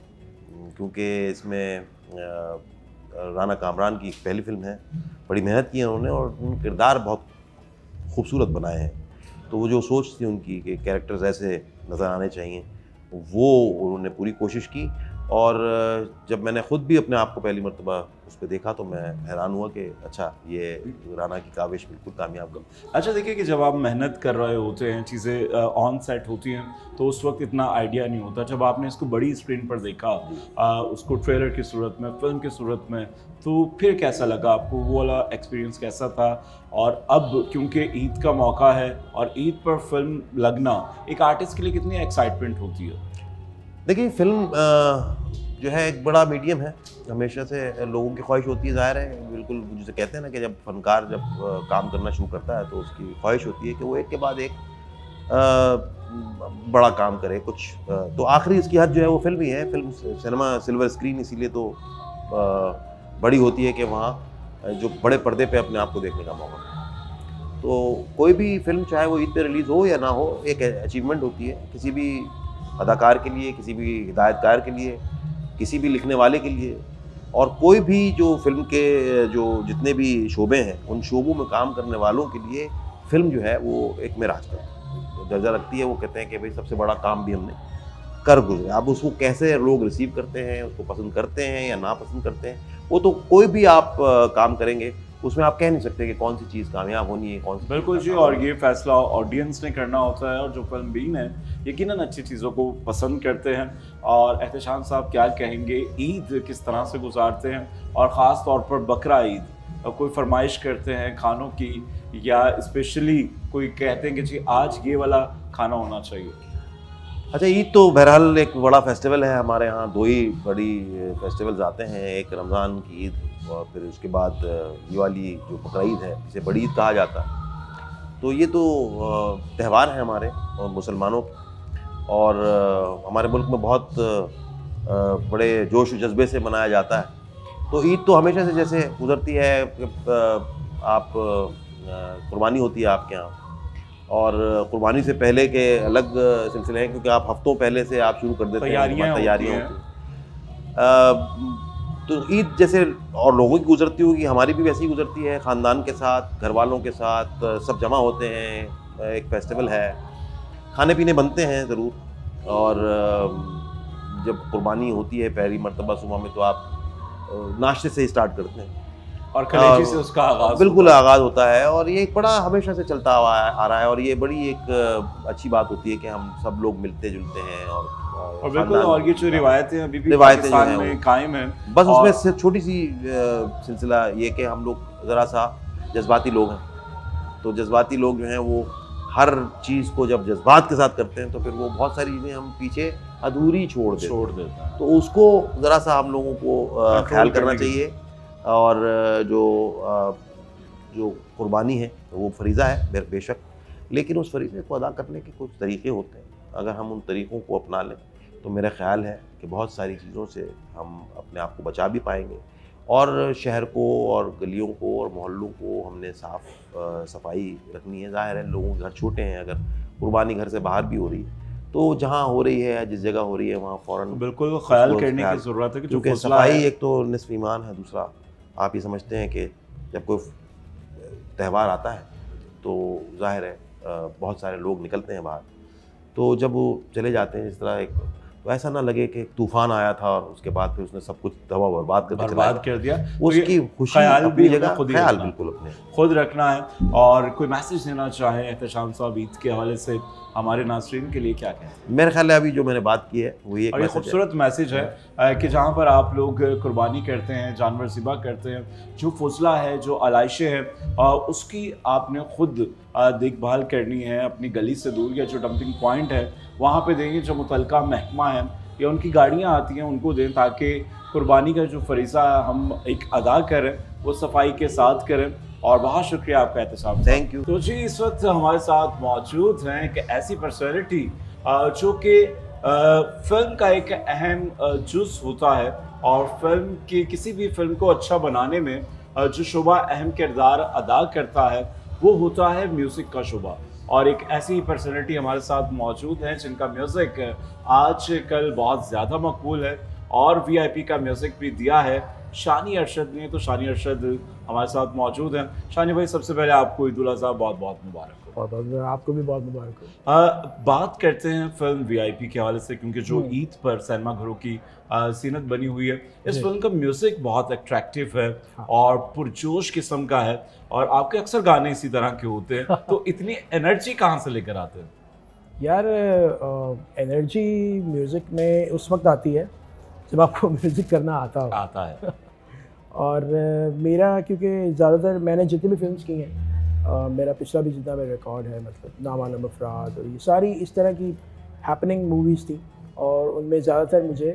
क्योंकि इसमें राना कामरान की एक पहली फिल्म है, बड़ी मेहनत की है उन्होंने, और उन किरदार बहुत खूबसूरत बनाए हैं। तो वो जो सोच थी उनकी कि कैरेक्टर्स ऐसे नज़र आने चाहिए, वो उन्होंने पूरी कोशिश की। और जब मैंने ख़ुद भी अपने आप को पहली मरतबा उस पर देखा तो मैं हैरान हुआ कि अच्छा ये राना की काविश बिल्कुल कामयाब गई। अच्छा देखिए कि जब आप मेहनत कर रहे होते हैं, चीज़ें ऑन सेट होती हैं, तो उस वक्त इतना आइडिया नहीं होता। जब आपने इसको बड़ी स्क्रीन पर देखा, उसको ट्रेलर की सूरत में, फिल्म की सूरत में, तो फिर कैसा लगा आपको? वो वाला एक्सपीरियंस कैसा था? और अब क्योंकि ईद का मौका है और ईद पर फिल्म लगना एक आर्टिस्ट के लिए कितनी एक्साइटमेंट होती है? देखिए फिल्म जो है एक बड़ा मीडियम है, हमेशा से लोगों की ख्वाहिश होती है, ज़ाहिर है बिल्कुल जिसे कहते हैं ना कि जब फनकार जब काम करना शुरू करता है तो उसकी ख्वाहिश होती है कि वो एक के बाद एक बड़ा काम करे कुछ। तो आखिरी इसकी हद जो है वो फिल्म ही है। फिल्म सिनेमा सिल्वर स्क्रीन इसीलिए तो बड़ी होती है कि वहाँ जो बड़े पर्दे पे अपने आप को देखने का मौका मिले। तो कोई भी फिल्म चाहे वो ईद पे रिलीज़ हो या ना हो, एक अचीवमेंट होती है किसी भी अदाकार के लिए, किसी भी हिदायतकार के लिए, किसी भी लिखने वाले के लिए, और कोई भी जो फिल्म के जो जितने भी शोबे हैं उन शोबों में काम करने वालों के लिए फिल्म जो है वो एक मेराज का दर्जा रखती है। वो कहते हैं कि भाई सबसे बड़ा काम भी हमने कर गुजरे। अब उसको कैसे लोग रिसीव करते हैं, उसको पसंद करते हैं या ना पसंद करते हैं, वो तो कोई भी आप काम करेंगे उसमें आप कह नहीं सकते कि कौन सी चीज़ कामयाब होनी है, कौन सी। बिल्कुल जी, और ये फैसला ऑडियंस ने करना होता है, और जो फिल्म बीन है यकीनन अच्छी चीज़ों को पसंद करते हैं। और एहतशाम साहब क्या कहेंगे, ईद किस तरह से गुजारते हैं, और ख़ास तौर पर बकरा ईद कोई फरमाइश करते हैं खानों की, या स्पेशली कोई कहते हैं कि जी आज ये वाला खाना होना चाहिए? अच्छा, ईद तो बहरहाल एक बड़ा फेस्टिवल है हमारे यहाँ। दो ही बड़ी फेस्टिवल्स आते हैं, एक रमज़ान की ईद और फिर उसके बाद ये वाली जो बकरा ईद है जिसे बड़ी ईद कहा जाता है। तो ये तो त्यौहार हैं हमारे और मुसलमानों के, और हमारे मुल्क में बहुत बड़े जोश और जज्बे से मनाया जाता है। तो ईद तो हमेशा से जैसे गुजरती है, आप कुर्बानी होती है आपके यहाँ, और कुर्बानी से पहले के अलग सिलसिले हैं क्योंकि आप हफ्तों पहले से आप शुरू कर देते हैं, तैयारियाँ होती हैं। तो ईद जैसे और लोगों की गुजरती होगी, हमारी भी वैसी ही गुजरती है, ख़ानदान के साथ, घर वालों के साथ, सब जमा होते हैं, एक फेस्टिवल है, खाने पीने बनते हैं ज़रूर। और जब कुर्बानी होती है पहली मरतबा सुबह में, तो आप नाश्ते से ही स्टार्ट करते हैं और कलेजी से उसका आगाज़ बिल्कुल आगाज़ होता है। और ये एक बड़ा हमेशा से चलता आ रहा है, और ये बड़ी एक अच्छी बात होती है कि हम सब लोग मिलते जुलते हैं। और बिल्कुल, और ये जो रिवायतें अभी भी रिवायतें पाकिस्तान में कायम हैं, बस उसमें से छोटी सी सिलसिला ये कि हम लोग ज़रा सा जज्बाती लोग हैं। तो जज्बाती लोग जो हैं वो हर चीज़ को जब जज्बात के साथ करते हैं तो फिर वो बहुत सारी चीज़ें हम पीछे अधूरी छोड़ देते हैं। तो उसको ज़रा सा हम लोगों को ख्याल करना चाहिए। और जो कुर्बानी है वो फरीज़ा है बेशक, लेकिन उस फरीज़े को अदा करने के कुछ तरीक़े होते हैं। अगर हम उन तरीक़ों को अपना लें तो मेरा ख़्याल है कि बहुत सारी चीज़ों से हम अपने आप को बचा भी पाएंगे, और शहर को और गलियों को और मोहल्लों को हमने सफाई रखनी है। ज़ाहिर है लोगों के घर छोटे हैं, अगर कुर्बानी घर से बाहर भी हो रही है तो जहाँ हो रही है, जिस जगह हो रही है, वहाँ फ़ौरन बिल्कुल ख्याल करने की ज़रूरत है, क्योंकि सफाई एक तो निस्फ़ ईमान है। दूसरा आप ये समझते हैं कि जब कोई त्यौहार आता है तो ज़ाहिर है बहुत सारे लोग निकलते हैं बाहर, तो जब वो चले जाते हैं जिस तरह एक, तो ऐसा ना लगे कि तूफ़ान आया था और उसके बाद फिर उसने सब कुछ तबाह बर्बाद कर दिया। उसकी खुशी अपनी जगह, ख्याल बिल्कुल अपने खुद रखना है। और कोई मैसेज देना चाहे एहतशाम साहब ईद के हवाले से हमारे नाज़रीन के लिए क्या कहें? मेरे ख्याल है अभी जो मैंने बात की है वो ये एक खूबसूरत मैसेज है कि जहाँ पर आप लोग कुर्बानी करते हैं, जानवर ज़िबा करते हैं, जो फजला है, जो आलाइशें हैं, उसकी आपने खुद देखभाल करनी है। अपनी गली से दूर या जो डंपिंग पॉइंट है वहाँ पे देंगे, जो मुतलका महकमा है या उनकी गाड़ियाँ आती हैं उनको दें, ताकि कुर्बानी का जो फरीज़ा हम एक अदा करें वो सफाई के साथ करें। और बहुत शुक्रिया आपका एहतसाब, थैंक यू। तो जी इस वक्त हमारे साथ मौजूद हैं कि ऐसी पर्सनैलिटी जो कि फिल्म का एक अहम जुज़ होता है, और फिल्म की किसी भी फिल्म को अच्छा बनाने में जो शोबा अहम किरदार अदा करता है वो होता है म्यूज़िक का शोबा। और एक ऐसी पर्सनैलिटी हमारे साथ मौजूद हैं जिनका म्यूज़िक आज कल बहुत ज़्यादा मकबूल है, और VIP का म्यूज़िक भी दिया है शानी अरशद ने। तो शानी अरशद हमारे साथ मौजूद हैं। शानी भाई, सबसे पहले आपको ईद उल अज़हा बहुत बहुत मुबारक हो। बहुत आपको भी बहुत मुबारक हो। बात करते हैं फिल्म वीआईपी के हवाले से, क्योंकि जो ईद पर सिनेमा घरों की सीनत बनी हुई है, इस फिल्म का म्यूज़िक बहुत अट्रैक्टिव है और पुरजोश किस्म का है, और आपके अक्सर गाने इसी तरह के होते हैं। तो इतनी एनर्जी कहाँ से लेकर आते हैं? यार एनर्जी म्यूज़िक में उस वक्त आती है जब आपको म्यूज़िक करना आता है। और मेरा, क्योंकि ज़्यादातर मैंने जितनी भी फिल्म्स की हैं, मेरा पिछला भी जितना मेरा रिकॉर्ड है, मतलब नामालूम अफराद और ये सारी इस तरह की हैपनिंग मूवीज़ थी, और उनमें ज़्यादातर मुझे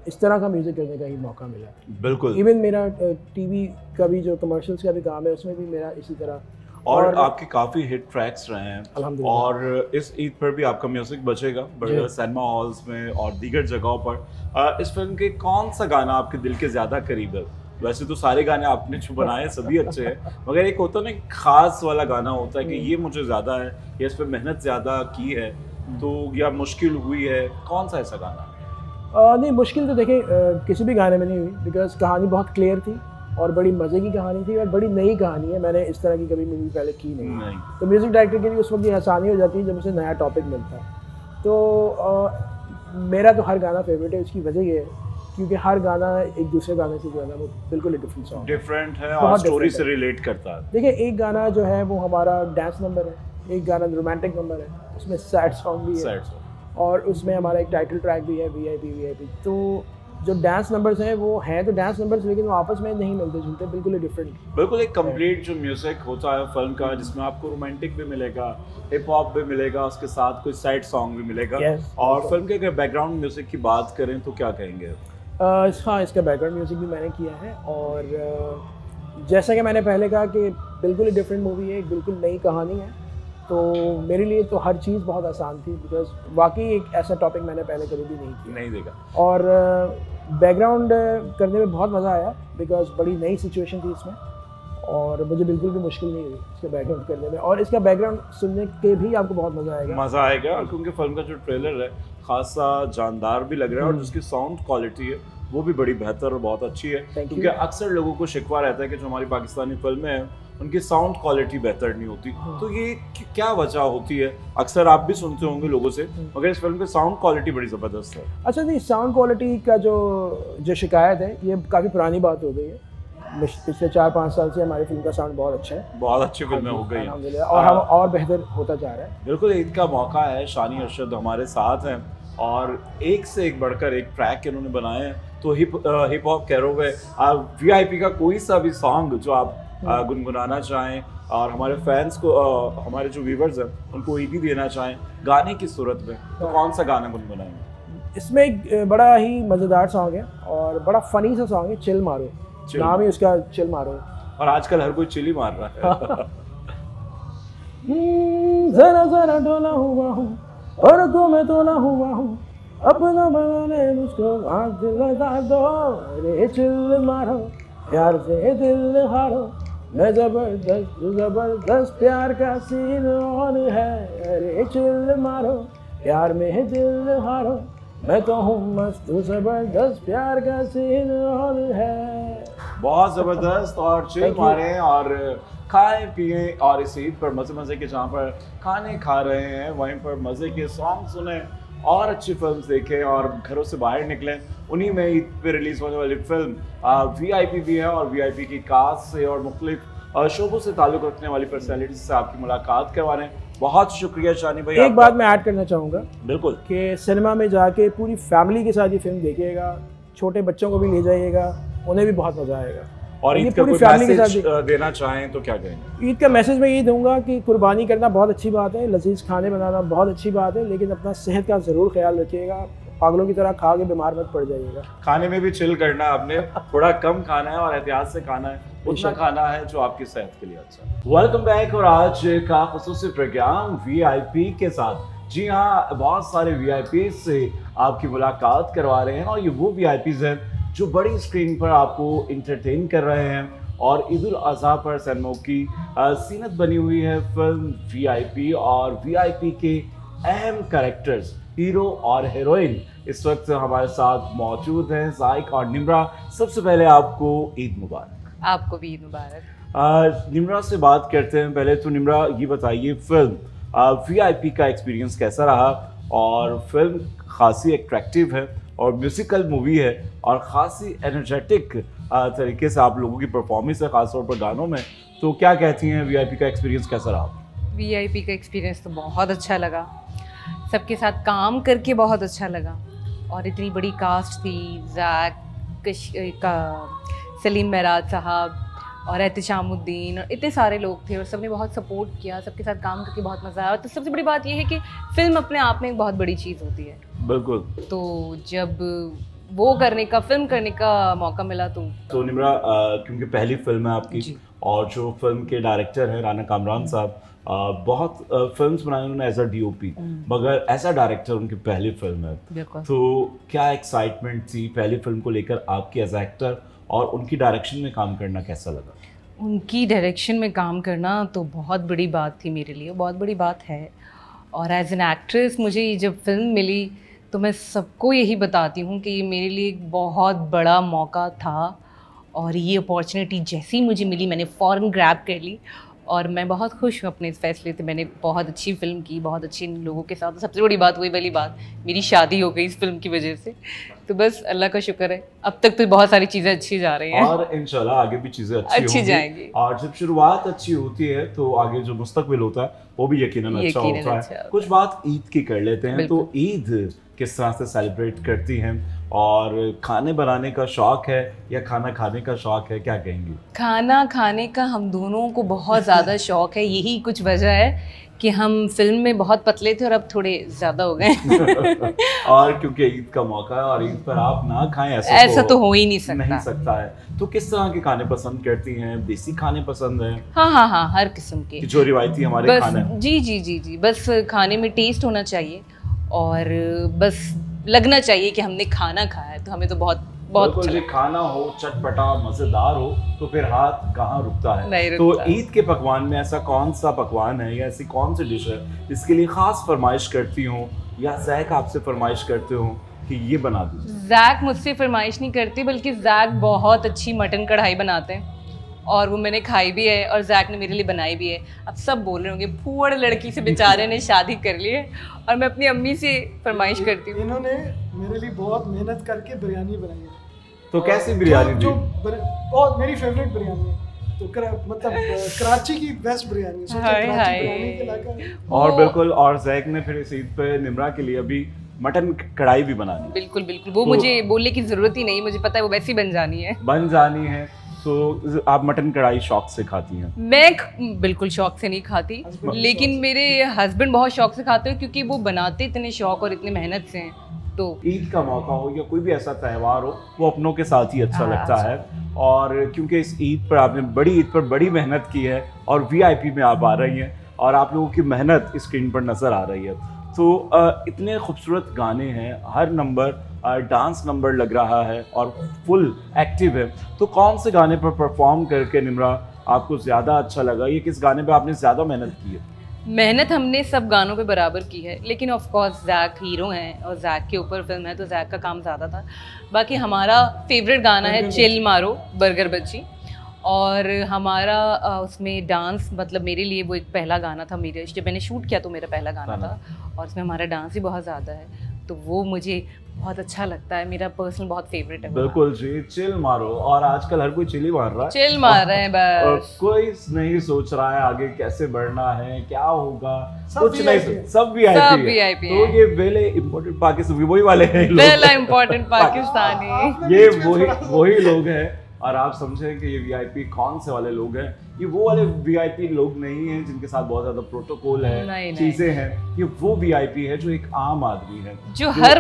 इस तरह का म्यूज़िक करने का ही मौका मिला। बिल्कुल। इवन मेरा टीवी का भी जो कमर्शियल्स का भी काम है, उसमें भी मेरा इसी तरह, और आपके काफ़ी हिट ट्रैक्स रहे हैं, अल्हम्दुलिल्लाह। और इस ईद पर भी आपका म्यूजिक बचेगा सिनेमा हॉल्स में और दीगर जगहों पर। इस फिल्म के कौन सा गाना आपके दिल के ज़्यादा करीब है? वैसे तो सारे गाने आपने जो बनाए सभी अच्छे हैं, मगर एक होता है ना, खास वाला गाना होता है कि ये मुझे ज़्यादा है, या इस पर मेहनत ज़्यादा की है, तो या मुश्किल हुई है, कौन सा ऐसा गाना? नहीं, मुश्किल तो देखिए किसी भी गाने में नहीं हुई, बिकॉज कहानी बहुत क्लियर थी और बड़ी मज़े की कहानी थी और बड़ी नई कहानी है। मैंने इस तरह की कभी मूवी पहले की नहीं। तो म्यूज़िक डायरेक्टर के लिए उस वक्त ये आसानी हो जाती है जब उसे नया टॉपिक मिलता है। तो मेरा तो हर गाना फेवरेट है। उसकी वजह ये है क्योंकि हर गाना एक दूसरे गाने से जो है ना, वो बिल्कुल डिफरेंट सॉन्ग, डिफरेंट है और स्टोरी से रिलेट करता है। देखिए, एक गाना जो है वो हमारा डांस नंबर है, एक गाना रोमांटिक नंबर है, उसमें सैड सॉन्ग भी है, और उसमें हमारा एक टाइटल ट्रैक भी है, वीआईपी। तो जो डांस नंबर्स हैं वो हैं तो डांस नंबर्स, लेकिन वो आपस में नहीं मिलते जुलते, बिल्कुल ही डिफरेंट। बिल्कुल एक कंप्लीट जो म्यूजिक होता है फिल्म का, जिसमें आपको रोमांटिक भी मिलेगा, हिप हॉप भी मिलेगा, उसके साथ कोई साइड सॉन्ग भी मिलेगा। और फिल्म के अगर बैकग्राउंड म्यूजिक की बात करें तो क्या कहेंगे? हाँ, इसका बैकग्राउंड म्यूज़िक भी मैंने किया है, और जैसा कि मैंने पहले कहा कि बिल्कुल ही डिफरेंट मूवी है, एक बिल्कुल नई कहानी है, तो मेरे लिए तो हर चीज़ बहुत आसान थी, बिकॉज वाकई एक ऐसा टॉपिक मैंने पहले कभी भी नहीं देखा। और बैकग्राउंड करने में बहुत मज़ा आया, बिकॉज बड़ी नई सिचुएशन थी इसमें, और मुझे बिल्कुल भी मुश्किल नहीं हुई इसके बैकग्राउंड करने में, और इसका बैकग्राउंड सुनने के भी आपको बहुत मज़ा आएगा। क्योंकि फिल्म का जो ट्रेलर है खासा जानदार भी लग रहा है, और जिसकी साउंड क्वालिटी है वो भी बड़ी बेहतर और बहुत अच्छी है। क्योंकि अक्सर लोगों को शिकवा रहता है कि जो हमारी पाकिस्तानी फिल्में हैं उनकी साउंड क्वालिटी बेहतर नहीं होती। तो ये क्या वजह होती है? अक्सर आप भी सुनते होंगे लोगों से, मगर इस फिल्म की साउंड क्वालिटी बड़ी ज़बरदस्त है। अच्छा जी, साउंड क्वालिटी का जो शिकायत है, ये काफ़ी पुरानी बात हो गई है। पिछले 4-5 साल से हमारी फिल्म का साउंड बहुत अच्छा है, बहुत अच्छी फिल्में हो गई हैं, और हम और बेहतर होता जा रहा है। बिल्कुल ईद का मौका है, शानी अरशद हमारे साथ हैं, और एक से एक बढ़कर एक ट्रैक इन्होंने बनाए हैं। तो हिप हॉप कैरोवे वीआईपी का कोई सा भी सॉन्ग जो आप गुनगुनाना चाहें, और हमारे फैंस को, हमारे जो व्यूवर्स हैं उनको ईदी देना चाहें गाने की सूरत में, तो कौन सा गाना गुनगुनाएंगे? इसमें एक बड़ा ही मज़ेदार सॉन्ग है और बड़ा फनी सा सॉन्ग है, चिल मारो, नाम ही उसका चिल मारो, और आजकल हर कोई चिल ही मार रहा है। जरा जरा डोला हुआ हूँ और तो मैं तोला हुआ हूँ, अपना बनाने मुझको हाथ दिल लगा दो, अरे चिल मारो, प्यार से दिल हारो, मैं जबरदस्त प्यार का सीन ऑन है, अरे चिल मारो, प्यार में दिल हारो, मैं तो हूँ मस्त, जबरदस्त प्यार का सीन ऑन है। बहुत ज़बरदस्त, और चिल मारें और खाएं पिएं, और इस ईद पर मज़े मज़े के, जहाँ पर खाने खा रहे हैं वहीं पर मज़े के सॉन्ग सुने और अच्छी फिल्म देखें और घरों से बाहर निकलें। उन्हीं में ईद पे रिलीज़ होने वाली फिल्म वीआईपी भी है, और वीआईपी की कास्ट से और मुख्तलिफ शोबों से ताल्लुक़ रखने वाली पर्सनैलिटी से आपकी मुलाकात करवा रहे हैं। बहुत शुक्रिया शानी भाई। एक बात मैं ऐड करना चाहूँगा, बिल्कुल, कि सिनेमा में जाके पूरी फैमिली के साथ ये फिल्म देखिएगा, छोटे बच्चों को भी ले जाइएगा, उन्हें भी बहुत मज़ा आएगा। और ईद का कोई मैसेज देना चाहें तो क्या कहेंगे? ईद का मैसेज मैं ये दूंगा कि कुर्बानी करना बहुत अच्छी बात है, लजीज खाने बनाना बहुत अच्छी बात है, लेकिन अपना सेहत का ज़रूर ख्याल रखिएगा, पागलों की तरह खा के बीमार मत पड़ जाइएगा। खाने में भी चिल करना है आपने, थोड़ा कम खाना है और एहतियात से खाना है, उतना खाना है जो आपकी सेहत के लिए अच्छा है। वेलकम बैक, और आज का खुसूसी प्रोग्राम वीआईपी के साथ। जी हाँ, बहुत सारे वीआईपी से आपकी मुलाकात करवा रहे हैं, और ये वो वीआईपीज़ हैं जो बड़ी स्क्रीन पर आपको इंटरटेन कर रहे हैं। और ईद उल अज़हा पर सिनेमा की सीनत बनी हुई है फिल्म वीआईपी, और वीआईपी के अहम कैरेक्टर्स हीरो और हीरोइन इस वक्त हमारे साथ मौजूद हैं, ज़ाइक और निम्रा। सबसे पहले आपको ईद मुबारक। आपको भी ईद मुबारक। निम्रा से बात करते हैं। पहले तो निम्रा ये बताइए, फिल्म VIP का एक्सपीरियंस कैसा रहा? और फिल्म खासी अट्रैक्टिव है और म्यूजिकल मूवी है और खासी एनर्जेटिक तरीके से आप लोगों की परफॉर्मेंस है, खासतौर पर गानों में। तो क्या कहती हैं, VIP का एक्सपीरियंस कैसा रहा? VIP का एक्सपीरियंस तो बहुत अच्छा लगा, सबके साथ काम करके बहुत अच्छा लगा। और इतनी बड़ी कास्ट थी, ज़ैक का, सलीम महराज साहब और एहतिशामुद्दीन और इतने सारे लोग थे और सबने बहुत सपोर्ट किया, सबके साथ काम करके बहुत मज़ा आया। तो सबसे बड़ी बात यह है कि फ़िल्म अपने आप में एक बहुत बड़ी चीज़ होती है। बिल्कुल। तो जब वो करने का, फिल्म करने का मौका मिला तो निम्रा, क्योंकि पहली फिल्म है आपकी और जो फिल्म के डायरेक्टर हैं राना कामरान साहब, बहुत फिल्म्स बनाई उन्होंने एज अ DOP, मगर एज अ डायरेक्टर उनकी पहली फिल्म है। तो क्या एक्साइटमेंट थी पहली फिल्म को लेकर आपकी एज एक्टर, और उनकी डायरेक्शन में काम करना कैसा लगा? उनकी डायरेक्शन में काम करना तो बहुत बड़ी बात थी मेरे लिए, बहुत बड़ी बात है। और एज एन एक्ट्रेस मुझे जब फिल्म मिली तो मैं सबको यही बताती हूँ कि ये मेरे लिए एक बहुत बड़ा मौका था और ये अपॉर्चुनिटी जैसे ही मुझे मिली मैंने फ़ौरन ग्रैब कर ली और मैं बहुत खुश हूँ अपने इस फैसले से। मैंने बहुत अच्छी फिल्म की, बहुत अच्छे लोगों के साथ। सबसे बड़ी बात वही वाली बात, मेरी शादी हो गई इस फिल्म की वजह से। तो बस अल्लाह का शुक्र है, अब तक तो बहुत सारी चीज़ें अच्छी जा रही हैं और इंशाल्लाह आगे भी चीज़ें अच्छी जाएंगी। और जब शुरुआत अच्छी होती है तो आगे जो मुस्तकबिल होता है वो भी यकीनन अच्छा होता है। कुछ बात ईद की कर लेते हैं। तो ईद किस तरह से सेलिब्रेट करती हैं और खाने बनाने का शौक है या खाना खाने का शौक है, क्या कहेंगी? खाना खाने का हम दोनों को बहुत ज़्यादा शौक है। यही कुछ वजह है कि हम फिल्म में बहुत पतले थे और अब थोड़े ज़्यादा हो गए और क्योंकि ईद का मौका है और ईद पर आप ना खाएं ऐसा तो हो ही नहीं सकता है। तो किस तरह के खाने पसंद करती हैं? देसी खाने पसंद हैं? हाँ, हर किस्म के जो रिवायती हमारे खाने। जी, बस खाने में टेस्ट होना चाहिए और बस लगना चाहिए कि हमने खाना खाया है, तो हमें तो बहुत अच्छा खाना हो, चटपटा मज़ेदार हो, तो फिर हाथ कहाँ रुकता है। तो ईद के पकवान में ऐसा कौन सा पकवान है या ऐसी कौन सी डिश है जिसके लिए ख़ास फरमाइश करती हूँ या ज़ैक आपसे फरमाइश करते हो कि ये बना दीजिए? ज़ैक मुझसे फरमाइश नहीं करती, बल्कि ज़ैक बहुत अच्छी मटन कढ़ाई बनाते हैं और वो मैंने खाई भी है और ज़ैक ने मेरे लिए बनाई भी है। अब सब बोल रहे होंगे फूड़ लड़की से बेचारे ने शादी कर ली है, और मैं अपनी अम्मी से फरमाइश करती हूँ। इन्होंने मेरे लिए बहुत मेहनत करके बिरयानी बनाई है। तो कैसी बिरयानी थी? बहुत मेरी फेवरेट बिरयानी है। तो मतलब कराची की बेस्ट बिरयानी है। और बिल्कुल, और ज़ैक ने फिर इस ईद पे निम्रा के लिए अभी मटन कढ़ाई भी बनानी। बिल्कुल वो तो मुझे बोलने की ज़रूरत ही नहीं, मुझे पता है वो वैसी बन जानी है। तो आप मटन कढ़ाई शौक से खाती हैं? मैं बिल्कुल शौक से नहीं खाती, लेकिन मेरे हस्बैंड बहुत शौक से खाते हैं क्योंकि वो बनाते इतने शौक और इतनी मेहनत से हैं। तो ईद का मौका हो या कोई भी ऐसा त्यौहार हो, वो अपनों के साथ ही अच्छा लगता है। और क्योंकि इस ईद पर आपने बड़ी ईद पर बड़ी मेहनत की है और VIP में आप आ रही हैं और आप लोगों की मेहनत स्क्रीन पर नज़र आ रही है। तो इतने खूबसूरत गाने हैं, हर नंबर डांस नंबर लग रहा है और फुल एक्टिव है। तो कौन से गाने पर परफॉर्म करके निम्रा आपको ज़्यादा अच्छा लगा? ये किस गाने पे आपने ज़्यादा मेहनत की है? मेहनत हमने सब गानों पे बराबर की है, लेकिन ऑफ कोर्स ज़ैक हीरो हैं और ज़ैक के ऊपर फिल्म है तो ज़ैक का काम ज़्यादा था। बाकी हमारा फेवरेट गाना है चिल मारो बर्गर बच्ची, और हमारा उसमें डांस, मतलब मेरे लिए वो एक पहला गाना था, मेरे जब मैंने शूट किया तो मेरा पहला गाना था और उसमें हमारा डांस भी बहुत ज़्यादा है, तो वो मुझे बहुत अच्छा लगता है, मेरा पर्सनल बहुत फेवरेट है। बिल्कुल जी, चिल मारो। और आजकल हर कोई चिल ही मार रहा है, चिल मार रहे हैं बस। कोई नहीं सोच रहा है आगे कैसे बढ़ना है, क्या होगा, कुछ नहीं, सब VIP है। तो ये वेले इम्पोर्टेंट पाकिस्तानी वही वाले हैं, वेला इम्पोर्टेंट पाकिस्तानी, ये वही लोग हैं। और आप समझें कि ये VIP कौन से वाले लोग हैं? ये वो वाले VIP लोग नहीं हैं जिनके साथ बहुत ज्यादा प्रोटोकॉल है, चीजें हैं। ये वो VIP है जो एक आम आदमी है, जो हर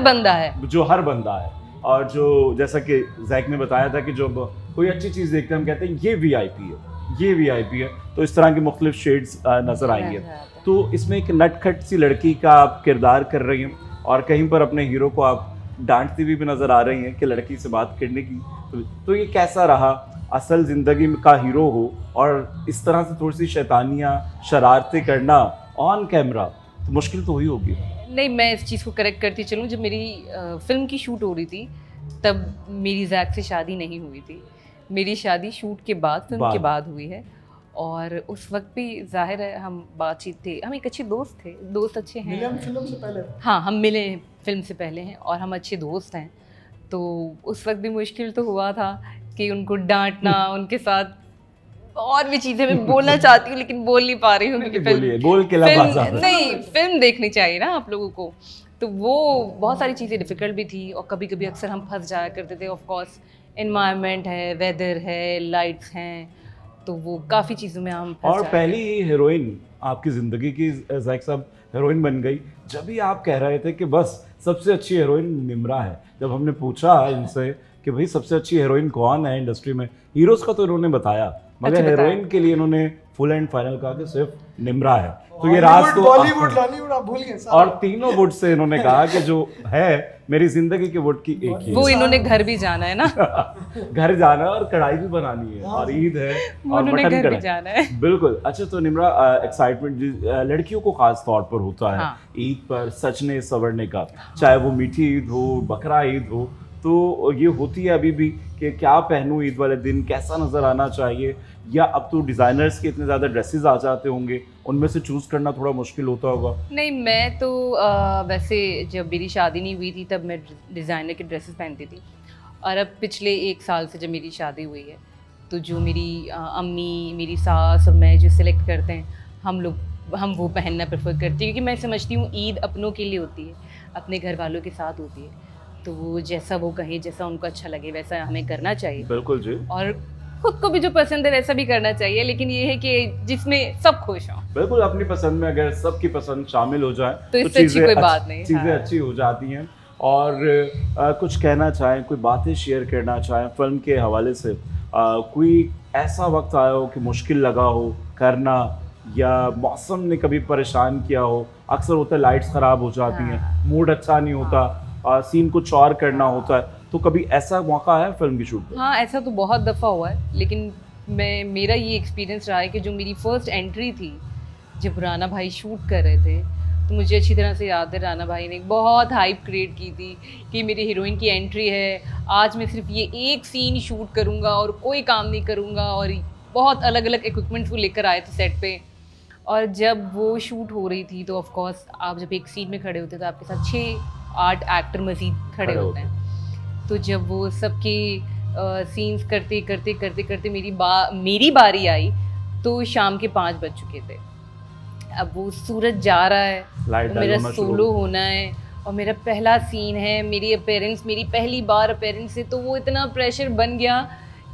बंदा है। और जो जैसा कि ज़ैक ने बताया था कि जब कोई अच्छी चीज़ देखते हैं हम कहते हैं ये VIP है। तो इस तरह के मुख्तलिफ शेड्स नज़र आएंगे। तो इसमें एक नटखट सी लड़की का आप किरदार कर रही हैं और कहीं पर अपने हीरो को आप डांटती भी नज़र आ रही हैं कि लड़की से बात करने की। तो ये कैसा रहा असल ज़िंदगी का हीरो हो और इस तरह से थोड़ी सी शैतानियाँ शरारतें करना ऑन कैमरा? तो मुश्किल तो हुई होगी। नहीं, मैं इस चीज़ को करेक्ट करती चलूँ, जब मेरी फिल्म की शूट हो रही थी तब मेरी जैक से शादी नहीं हुई थी। मेरी शादी शूट के बाद, फिल्म के बाद हुई है। और उस वक्त भी जाहिर है हम बातचीत थे, हम एक अच्छे दोस्त थे, दोस्त अच्छे हैं। मिले हम फिल्म से पहले? हाँ, हम मिले फिल्म से पहले हैं और हम अच्छे दोस्त हैं। तो उस वक्त भी मुश्किल तो हुआ था कि उनको डांटना, उनके साथ और भी चीज़ें मैं बोलना चाहती हूँ लेकिन बोल नहीं पा रही हूँ क्योंकि फिल्म देखनी चाहिए ना आप लोगों को। तो वो बहुत सारी चीज़ें डिफ़िकल्ट भी थी और कभी कभी अक्सर हम फंस जाया करते थे। ऑफ कोर्स एनवायरनमेंट है, वेदर है, लाइट्स हैं, तो वो काफ़ी चीज़ों में हम और पहली हीरोइन आपकी ज़िंदगी की ज़ैक साहब हीरोइन बन गई जब भी आप कह रहे थे कि बस सबसे अच्छी हीरोइन निम्रा है। जब हमने पूछा इनसे कि भाई सबसे अच्छी हीरोइन कौन है इंडस्ट्री में, हीरोज़ का तो इन्होंने बताया मगर हीरोइन के लिए इन्होंने फुल एंड फाइनल कहा कि सिर्फ निम्रा है। तो ये राज तो बॉलीवुड हॉलीवुड आप भूल गए। और तीनों वुड से इन्होंने कहा कि जो है मेरी जिंदगी के वुड की एक ही, वो इन्होंने घर भी जाना है ना घर जाना है और कढ़ाई भी बनानी है और ईद है और मटन घर भी जाना है। बिल्कुल। अच्छा, तो निम्रा एक्साइटमेंट लड़कियों को खास तौर पर होता है ईद पर सजने संवरने का, चाहे वो मीठी ईद हो, बकरा ईद हो, तो ये होती है अभी भी कि क्या पहनूं ईद वाले दिन, कैसा नज़र आना चाहिए, या अब तो डिज़ाइनर्स के इतने ज़्यादा ड्रेसेस आ जाते होंगे उनमें से चूज़ करना थोड़ा मुश्किल होता होगा? नहीं, मैं तो वैसे जब मेरी शादी नहीं हुई थी तब मैं डिज़ाइनर के ड्रेसेस पहनती थी और अब पिछले 1 साल से जब मेरी शादी हुई है तो जो मेरी अम्मी, मेरी सास और मैं जो सिलेक्ट करते हैं हम वो पहनना प्रेफर करती हैं क्योंकि मैं समझती हूँ ईद अपनों के लिए होती है, अपने घर वालों के साथ होती है, तो वो जैसा वो कहें, जैसा उनको अच्छा लगे वैसा हमें करना चाहिए। बिल्कुल जी। और खुद को भी जो पसंद है वैसा भी करना चाहिए, लेकिन ये है कि जिसमें सब खुश हों। बिल्कुल, अपनी पसंद में अगर सबकी पसंद शामिल हो जाए तो इससे अच्छी कोई बात नहीं, चीज़ें अच्छी हो जाती हैं। और कुछ कहना चाहें, कोई बातें शेयर करना चाहें फिल्म के हवाले से, कोई ऐसा वक्त आया हो कि मुश्किल लगा हो करना, या मौसम ने कभी परेशान किया हो? अक्सर होता है लाइट्स ख़राब हो जाती हैं, मूड अच्छा नहीं होता, सीन कुछ और करना होता है, तो कभी ऐसा मौका आया फिल्म की शूट में? हाँ, ऐसा तो बहुत दफ़ा हुआ है, लेकिन मेरा ये एक्सपीरियंस रहा है कि जो मेरी फ़र्स्ट एंट्री थी जब राना भाई शूट कर रहे थे, तो मुझे अच्छी तरह से याद है राना भाई ने बहुत हाइप क्रिएट की थी कि मेरी हीरोइन की एंट्री है, आज मैं सिर्फ ये एक सीन शूट करूँगा और कोई काम नहीं करूँगा, और बहुत अलग अलग इक्विपमेंट्स वो लेकर आए थे सेट पे। और जब वो शूट हो रही थी तो ऑफ कोर्स आप जब एक सीन में खड़े होते तो आपके साथ 6-8 एक्टर मज़ीद खड़े होते हैं, तो जब वो सबके सीन्स करते करते करते करते मेरी बारी आई तो शाम के 5 बज चुके थे। अब वो सूरज जा रहा है, तो मेरा सोलो होना है और मेरा पहला सीन है, मेरी अपीयरेंस, मेरी पहली बार अपीयरेंस है, तो वो इतना प्रेशर बन गया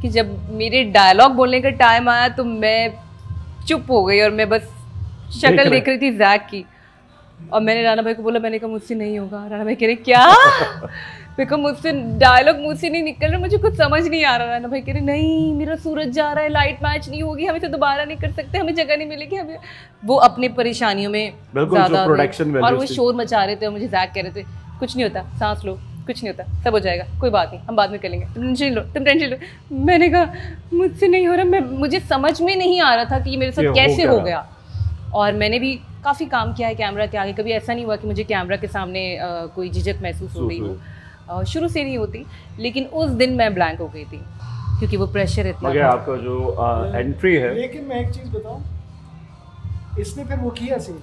कि जब मेरे डायलॉग बोलने का टाइम आया तो मैं चुप हो गई और मैं बस शक्ल देख रही थी जैक की। और मैंने राना भाई को बोला, मैंने कहा मुझसे नहीं होगा। राना भाई कह रहे क्या? मैं कहा मुझसे डायलॉग मुझसे नहीं निकल रहा, मुझे कुछ समझ नहीं आ रहा। राना भाई कह रहे नहीं, मेरा सूरज जा रहा है, लाइट मैच नहीं होगी, हम इसे दोबारा नहीं कर सकते, हमें जगह नहीं मिलेगी, हमें। वो अपनी परेशानियों में ज़्यादा और वो शोर मचा रहे थे और मुझे जैक कह रहे थे कुछ नहीं होता, सांस लो, कुछ नहीं होता, सब हो जाएगा, कोई बात नहीं, हम बाद में कर लेंगे, तुम टेंशन लो। मैंने कहा मुझसे नहीं हो रहा, मुझे समझ में नहीं आ रहा था कि ये मेरे साथ कैसे हो गया। और मैंने भी काफ़ी काम किया है कैमरा के आगे, कभी ऐसा नहीं हुआ कि मुझे कैमरा के सामने कोई झिझक महसूस हो रही हो, शुरू से नहीं होती, लेकिन उस दिन मैं ब्लैंक हो गई थी क्योंकि वो प्रेशर इतना था। आपका जो एंट्री है, लेकिन मैं एक चीज़ बताऊं, इसने फिर वो किया सीन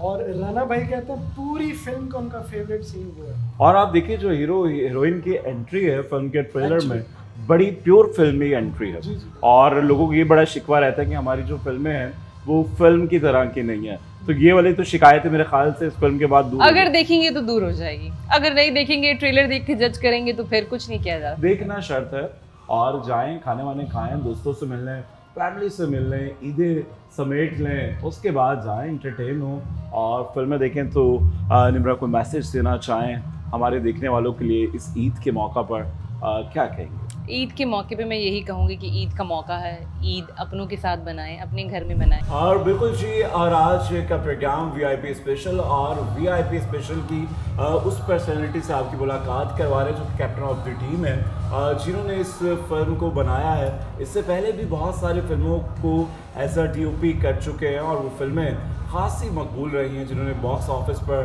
और राना भाई कहते हैं पूरी फिल्म का उनका फेवरेट सीन वो है। और आप देखिए जो हीरोइन की एंट्री है फिल्म के ट्रेलर में, बड़ी प्योर फिल्मी एंट्री है। और लोगों को ये बड़ा शिकवा रहता है कि हमारी जो फिल्में हैं वो फिल्म की तरह की नहीं है, तो ये वाली तो शिकायतें मेरे ख्याल से इस फिल्म के बाद दूर अगर देखेंगे तो दूर हो जाएगी, अगर नहीं देखेंगे, ट्रेलर देख के जज करेंगे तो फिर कुछ नहीं किया जाता। देखना शर्त है, और जाएं, खाने वाने खाएं, दोस्तों से मिल लें, फैमिली से मिल लें, ईदें समेट लें, उसके बाद जाएं, एंटरटेन हो और फिल्में देखें। तो निम्रा कोई मैसेज देना चाहें हमारे देखने वालों के लिए इस ईद के मौका पर, क्या कहेंगे? ईद के मौके पे मैं यही कहूँगी कि ईद का मौका है, ईद अपनों के साथ बनाएं, अपने घर में बनाएं। और बिल्कुल जी, और आज का प्रोग्राम वीआईपी स्पेशल, और वीआईपी स्पेशल की उस पर्सनैलिटी से आपकी मुलाकात करवा रहे हैं जो कैप्टन ऑफ द टीम है, जिन्होंने इस फिल्म को बनाया है। इससे पहले भी बहुत सारी फिल्मों को एज अ DOP कर चुके हैं और वो फिल्में खासी मकबूल रही हैं, जिन्होंने बॉक्स ऑफिस पर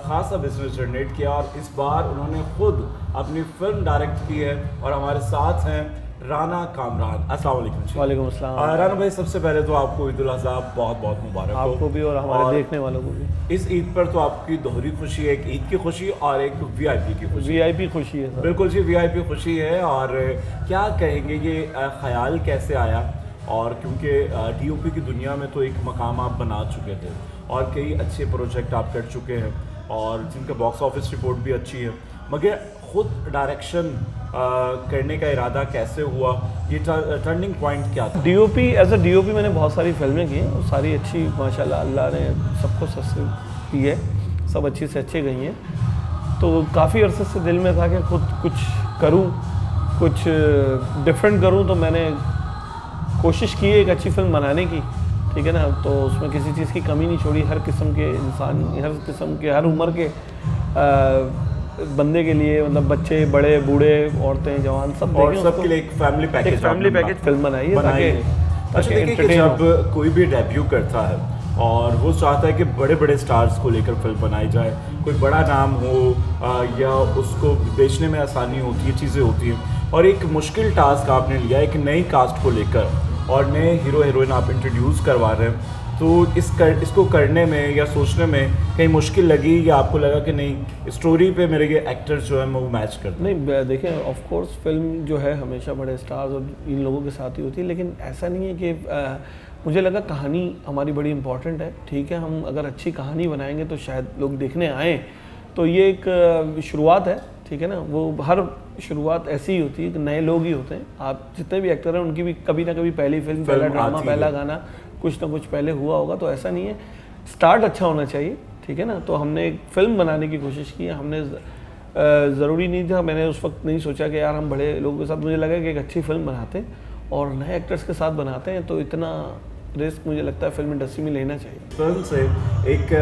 खासा बिजनेस जनरेट किया, और इस बार उन्होंने खुद अपनी फिल्म डायरेक्ट की है और हमारे साथ हैं राना कामरान। अस्सलाम वालेकुम जी। वालेकुम अस्सलाम। राना भाई, सबसे पहले तो आपको ईद उल अज़हा बहुत बहुत मुबारक हो। आपको भी और हमारे देखने वालों को भी। इस ईद पर तो आपकी दोहरी खुशी है, एक ईद की खुशी और एक वीआईपी की खुशी। वीआईपी खुशी है सर। बिल्कुल जी, वीआईपी खुशी है। और क्या कहेंगे, ये ख्याल कैसे आया? और क्योंकि डीओपी की दुनिया में तो एक मकाम आप बना चुके थे और कई अच्छे प्रोजेक्ट आप कर चुके हैं और जिनका बॉक्स ऑफिस रिपोर्ट भी अच्छी है, मगर खुद डायरेक्शन करने का इरादा कैसे हुआ? ये टर्निंग पॉइंट क्या था? डीओपी एज अ डीओपी मैंने बहुत सारी फिल्में की हैं और सारी अच्छी, माशाल्लाह अल्लाह ने सबको सक्सेस की है, सब अच्छी से अच्छी गई हैं। तो काफ़ी अरसे से दिल में था कि खुद कुछ करूं, कुछ डिफरेंट करूं, तो मैंने कोशिश की एक अच्छी फिल्म बनाने की, ठीक है ना। तो उसमें किसी चीज़ की कमी नहीं छोड़ी, हर किस्म के इंसान, हर किस्म के, हर उम्र के बंदे के लिए, मतलब बच्चे, बड़े, बूढ़े, औरतें, जवान, सब और सबके लिए एक फैमिली पैकेज फिल्म बनाई है ताकि अच्छा, देखिए कि जब कोई भी डेब्यू करता है और वो चाहता है कि बड़े बड़े स्टार्स को लेकर फिल्म बनाई जाए, कोई बड़ा नाम हो या उसको बेचने में आसानी होती है, चीज़ें होती हैं, और एक मुश्किल टास्क आपने लिया एक नई कास्ट को लेकर और नए हीरो हीरोइन आप इंट्रोड्यूस करवा रहे हैं, तो इसको करने में या सोचने में कहीं मुश्किल लगी या आपको लगा कि नहीं स्टोरी पे मेरे ये एक्टर्स जो है वो मैच करते? नहीं, देखें, ऑफ कोर्स फिल्म जो है हमेशा बड़े स्टार्स और इन लोगों के साथ ही होती है, लेकिन ऐसा नहीं है कि मुझे लगा कहानी हमारी बड़ी इंपॉर्टेंट है, ठीक है। हम अगर अच्छी कहानी बनाएंगे तो शायद लोग देखने आएँ, तो ये एक शुरुआत है, ठीक है ना। वो हर शुरुआत ऐसी ही होती है कि नए लोग ही होते हैं। आप जितने भी एक्टर हैं उनकी भी कभी ना कभी पहली फिल्म, पहला ड्रामा, पहला गाना, कुछ ना कुछ पहले हुआ होगा, तो ऐसा नहीं है। स्टार्ट अच्छा होना चाहिए, ठीक है ना। तो हमने एक फ़िल्म बनाने की कोशिश की, हमने ज़रूरी नहीं था, मैंने उस वक्त नहीं सोचा कि यार हम बड़े लोगों के साथ, मुझे लगा कि एक अच्छी फिल्म बनाते हैं और नए एक्टर्स के साथ बनाते हैं, तो इतना रिस्क मुझे लगता है फिल्म इंडस्ट्री में लेना चाहिए। फिल्म से एक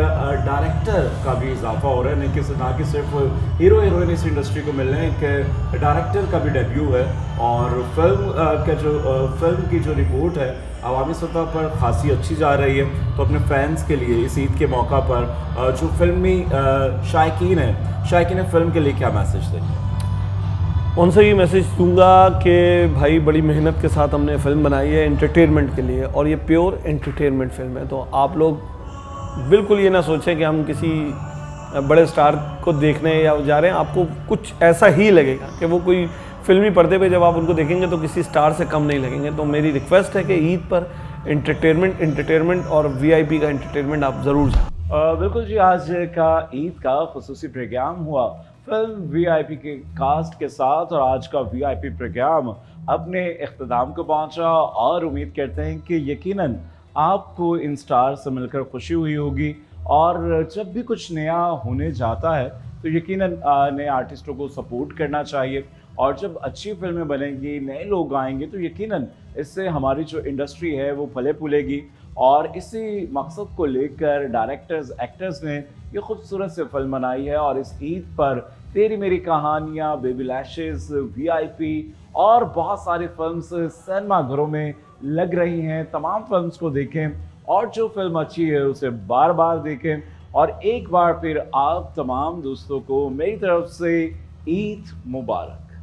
डायरेक्टर का भी इजाफा हो रहा है, ना कि सिर्फ हीरो हीरोइन इस इंडस्ट्री को मिल रहे हैं, एक डायरेक्टर का भी डेब्यू है और फिल्म की जो रिपोर्ट है अवामी सतह पर खासी अच्छी जा रही है। तो अपने फैंस के लिए इस ईद के मौका पर जो फिल्मी शायकीन है फिल्म के लिए क्या मैसेज देंगे? उनसे ये मैसेज दूंगा कि भाई बड़ी मेहनत के साथ हमने फिल्म बनाई है एंटरटेनमेंट के लिए, और ये प्योर एंटरटेनमेंट फिल्म है। तो आप लोग बिल्कुल ये ना सोचें कि हम किसी बड़े स्टार को देखने या जा रहे हैं, आपको कुछ ऐसा ही लगेगा कि वो कोई फिल्मी पर्दे पे जब आप उनको देखेंगे तो किसी स्टार से कम नहीं लगेंगे। तो मेरी रिक्वेस्ट है कि ईद पर एंटरटेनमेंट और वीआईपी का एंटरटेनमेंट आप ज़रूर जाएं। बिल्कुल जी, आज का ईद का खुसूसी प्रोग्राम हुआ फिल्म वीआईपी के कास्ट के साथ, और आज का वीआईपी प्रोग्राम अपने इख्तिताम को पहुंचा और उम्मीद करते हैं कि यकीनन आपको इन स्टार से मिलकर खुशी हुई होगी। और जब भी कुछ नया होने जाता है तो यकीनन नए आर्टिस्टों को सपोर्ट करना चाहिए, और जब अच्छी फिल्में बनेंगी, नए लोग आएंगे, तो यकीनन इससे हमारी जो इंडस्ट्री है वो फले फूलेगी। और इसी मकसद को लेकर डायरेक्टर्स, एक्टर्स ने ये खूबसूरत से फिल्म बनाई है। और इस ईद पर तेरी मेरी कहानियाँ, बेबी लैशेस, वीआईपी और बहुत सारी फिल्म्स सिनेमा घरों में लग रही हैं। तमाम फिल्म्स को देखें और जो फिल्म अच्छी है उसे बार बार देखें। और एक बार फिर आप तमाम दोस्तों को मेरी तरफ से ईद मुबारक।